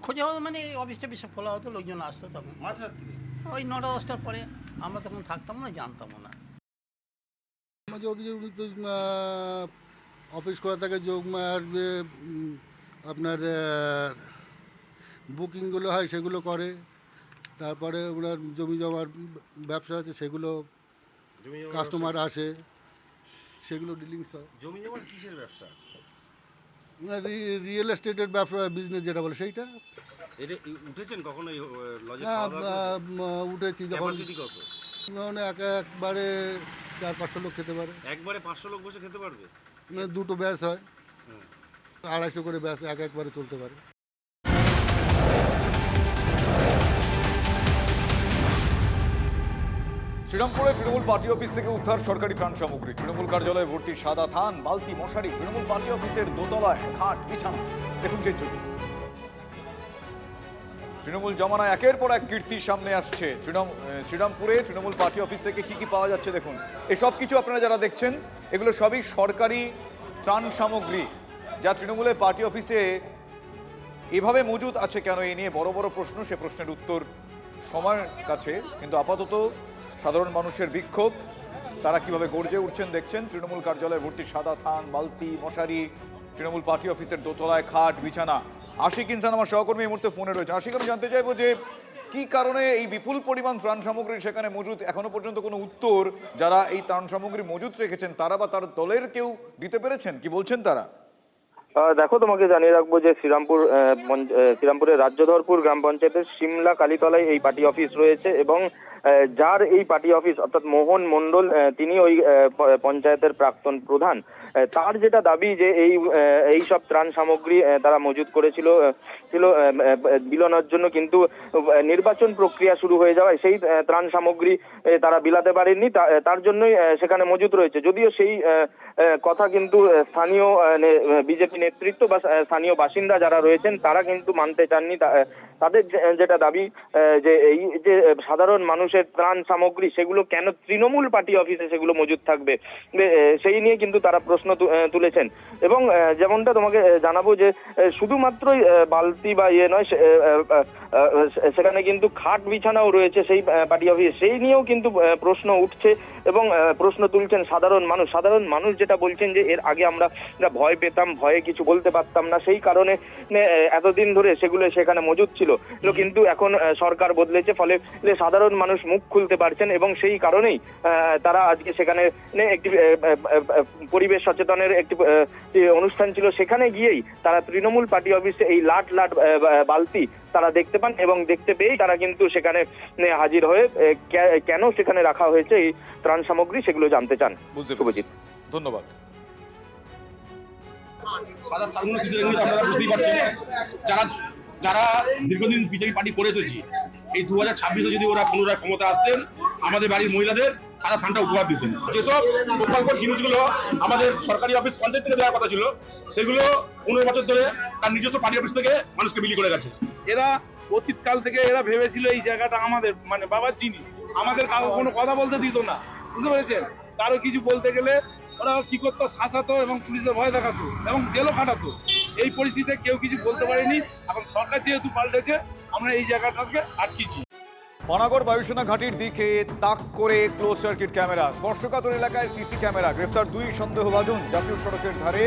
[SPEAKER 9] খোঁজা হতো, মানে এই অফিস টফিস সব খোলা হতো, লোকজন আসতো। তখন ওই 9টা 10টার পরে আমরা তখন থাকতাম না, জানতামও না।
[SPEAKER 10] অফিস করা থাকে যোগমায়ার, যে আপনার বুকিংগুলো হয় সেগুলো করে। তারপরে ওনার জমি জমার ব্যবসা আছে, সেগুলো কাস্টমার আসে, সেগুলো ডিলিংস হয়।
[SPEAKER 8] জমি জমার কিসের ব্যবসা আছে?
[SPEAKER 10] রিয়েল এস্টেটের ব্যবসা, বিজনেস যেটা বলে সেইটা।
[SPEAKER 8] এটা উঠেছেন কখনো?
[SPEAKER 10] হ্যাঁ, উঠেছি। যখন মানে একবারে 400-500 লোক খেতে পারে।
[SPEAKER 8] একবারে 500 লোক বসে খেতে পারবে?
[SPEAKER 10] দুটো ব্যাচ হয়, 250 করে ব্যাচ একবারে চলতে পারে।
[SPEAKER 1] শ্রীরামপুরে তৃণমূল পার্টি অফিস থেকে উদ্ধার সরকারি ত্রাণ সামগ্রী। তৃণমূল কার্যালয়ে ভর্তি সাদা থান, বালতি, মশারি। তৃণমূল পার্টি অফিসের দোতলায় খাট, বিছানা। দেখুন সেই ছবি। তৃণমূল জমানায় একের পর এক কীর্তি সামনে আসছে। শ্রীরামপুরে তৃণমূল পার্টি অফিস থেকে কি কি পাওয়া যাচ্ছে দেখুন। এসব কিছু আপনারা যারা দেখছেন, এগুলো সবই সরকারি ত্রাণ সামগ্রী, যা তৃণমূলের পার্টি অফিসে এভাবে মজুদ আছে কেন, এ নিয়ে বড় বড় প্রশ্ন। সে প্রশ্নের উত্তর সময়ের কাছে, কিন্তু আপাতত সাধারণ মানুষের বিক্ষোভ, তারা কিভাবে গর্জে উঠছেন দেখছেন। তৃণমূল কার্যালয়ে ভর্তি সাদা থান, বালতি, মশারি। তৃণমূল পার্টি অফিসের দোতলায় খাট, বিছানা। আশিক ইনসান আমার সহকর্মী এই মুহূর্তে ফোনে রয়েছে। আশিক, আমি জানতে চাইবো যে কি কারণে এই বিপুল পরিমাণ ত্রাণ সামগ্রী সেখানে মজুদ, এখনো পর্যন্ত কোনো উত্তর যারা এই ত্রাণ সামগ্রী মজুদ রেখেছেন তারা বা তার দলের কেউ দিতে পেরেছেন? কি বলছেন তারা?
[SPEAKER 12] দেখো, তোমাকে জানিয়ে রাখবো যে শ্রীরামপুরের রাজ্যধরপুর গ্রাম পঞ্চায়েতের সিমলা কালীতলায় এই পার্টি অফিস রয়েছে এবং যার এই পার্টি অফিস অর্থাৎ মোহন মণ্ডল, তিনি ওই পঞ্চায়েতের প্রাক্তন প্রধান। তার যেটা দাবি যে এই সব ত্রাণ সামগ্রী তারা মজুদ করেছিল বিলানোর জন্য, কিন্তু নির্বাচন প্রক্রিয়া শুরু হয়ে যাওয়ায় সেই ত্রাণ সামগ্রী তারা বিলাতে পারেননি, তার জন্যই সেখানে মজুদ রয়েছে। যদিও সেই কথা কিন্তু স্থানীয় বিজেপি নেতৃত্ব বা স্থানীয় বাসিন্দা যারা রয়েছেন তারা কিন্তু মানতে চাননি। তাদের যেটা দাবি যে এই যে সাধারণ মানুষের মানুষের ত্রাণ সামগ্রী সেগুলো কেন তৃণমূল পার্টি অফিসে সেগুলো মজুদ থাকবে, সেই নিয়ে কিন্তু তারা প্রশ্ন তুলেছেন। এবং যেমনটা তোমাকে জানাবো যে শুধুমাত্রই বালতি বা ইয়ে নয়, সেখানে কিন্তু খাট বিছানাও রয়েছে সেই পার্টি অফিস, সেই নিয়েও কিন্তু প্রশ্ন উঠছে এবং প্রশ্ন তুলছেন সাধারণ মানুষ। সাধারণ মানুষ যেটা বলছেন যে এর আগে আমরা ভয় পেতাম, ভয়ে কিছু বলতে পারতাম না, সেই কারণে এতদিন ধরে সেগুলো সেখানে মজুদ ছিল, কিন্তু এখন সরকার বদলেছে, ফলে সাধারণ মানুষ মুখ খুলতে পারছেন এবং সেই কারণেই তারা আজকে সেখানে একটি পরিবেশ সচেতনের একটি অনুষ্ঠান ছিল, সেখানে গিয়েই তারা তৃণমূল পার্টি অফিসে এই লাট লাট বালতি তারা দেখতে পান এবং দেখতে পেয়েই তারা কিন্তু সেখানে হাজির হয়ে কেন সেখানে রাখা হয়েছে এই ত্রাণ সামগ্রী সেগুলো জানতে চান। শুভজিৎ,
[SPEAKER 1] ধন্যবাদ।
[SPEAKER 14] যারা দীর্ঘদিন বিজেপি পার্টি করে এসেছি, এই 2026-এ যদি ওরা পুনরায় ক্ষমতা আসতেন, আমাদের বাড়ির মহিলাদের সারা ধানটা উপহার দিতেন। যেসব প্রকল্প জিনিসগুলো আমাদের সরকারি অফিস পঞ্চায়েত থেকে দেওয়ার কথা ছিল, সেগুলো 15 বছর ধরে তার নিজস্ব পার্টি অফিস থেকে মানুষকে বিলি করে গেছে।
[SPEAKER 15] এরা অতীতকাল থেকে এরা ভেবেছিল এই জায়গাটা আমাদের, মানে বাবার জিনিস, আমাদের কারো কোনো কথা বলতে দিত না, বুঝতে পেরেছেন? কারো কিছু বলতে গেলে ওরা কি করতো, শাসাতো এবং পুলিশের ভয় দেখাতো এবং জেলও খাটাতো। এই পরিস্থিতিতে কেউ কিছু বলতে পারেনি। এখন সরকার যেহেতু পাল্টেছে, আমরা এই জায়গাটাকে আটকেছি।
[SPEAKER 1] পানাগড় বায়ুসেনা ঘাঁটির দিকে তাক করে ক্লোজ সার্কিট ক্যামেরা, স্পর্শকাতর এলাকায় সিসি ক্যামেরা, গ্রেফতার 2 সন্দেহভাজন। জাতীয় সড়কের ধারে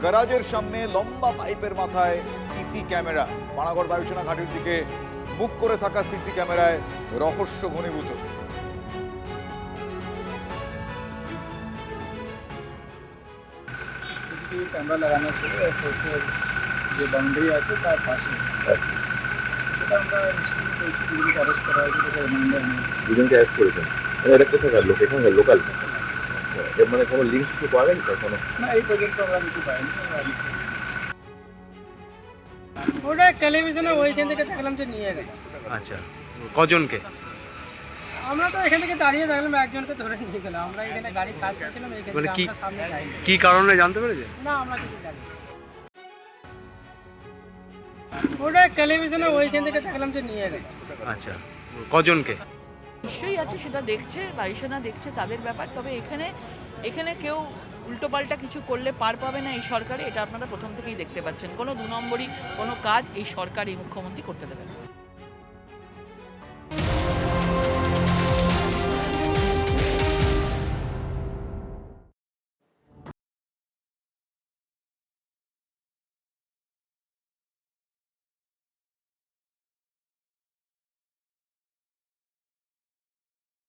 [SPEAKER 1] গ্যারাজের সামনে লম্বা পাইপের মাথায় সিসি ক্যামেরা। পানাগড় বায়ুসেনা ঘাঁটির দিকে মুখ করে থাকা সিসি ক্যামেরায় রহস্য ঘনীভূত।
[SPEAKER 19] ক্যামেরা লাগানো ছিল ফোর্সের যে বাউন্ডারি আছে তার পাশে, সেটা আমরা অ্যারেস্ট করা হয়েছে,
[SPEAKER 20] দুজনকে অ্যারেস্ট করেছেন। এটা কোথাকার লোক? এখানকার লোকাল? এর মানে কোনো লিঙ্ক কিছু পাওয়া গেছে কোনো?
[SPEAKER 19] না, এই পর্যন্ত আমরা কিছু পাইনি। ওটা টেলিভিশনে ওইখান থেকে দেখলাম যে নিয়ে গেল।
[SPEAKER 25] আচ্ছা, কজনকে?
[SPEAKER 19] আমরা তো এখান থেকে দাঁড়িয়ে দেখলাম একজনকে ধরে নিয়ে গেল। আমরা এখানে গাড়ি কাজ করছিলাম, এইখানে
[SPEAKER 25] মানে
[SPEAKER 19] আমরা সামনে যাইনি।
[SPEAKER 25] কি কারণে জানতে পেরেছে?
[SPEAKER 19] না, আমরা কিছু জানি না। ওটা টেলিভিশনে ওইখান থেকে দেখলাম যে নিয়ে গেল।
[SPEAKER 25] আচ্ছা, কজনকে?
[SPEAKER 11] নিশ্চয়ই আছে, সেটা দেখছে বায়ুসেনা, দেখছে তাদের ব্যাপার। তবে এখানে কেউ উল্টোপাল্টা কিছু করলে পার পাবে না এই সরকারে, এটা আপনারা প্রথম থেকেই দেখতে পাচ্ছেন। কোনো 2 নম্বরই কোনো কাজ এই সরকার, এই মুখ্যমন্ত্রী করতে দেবে না।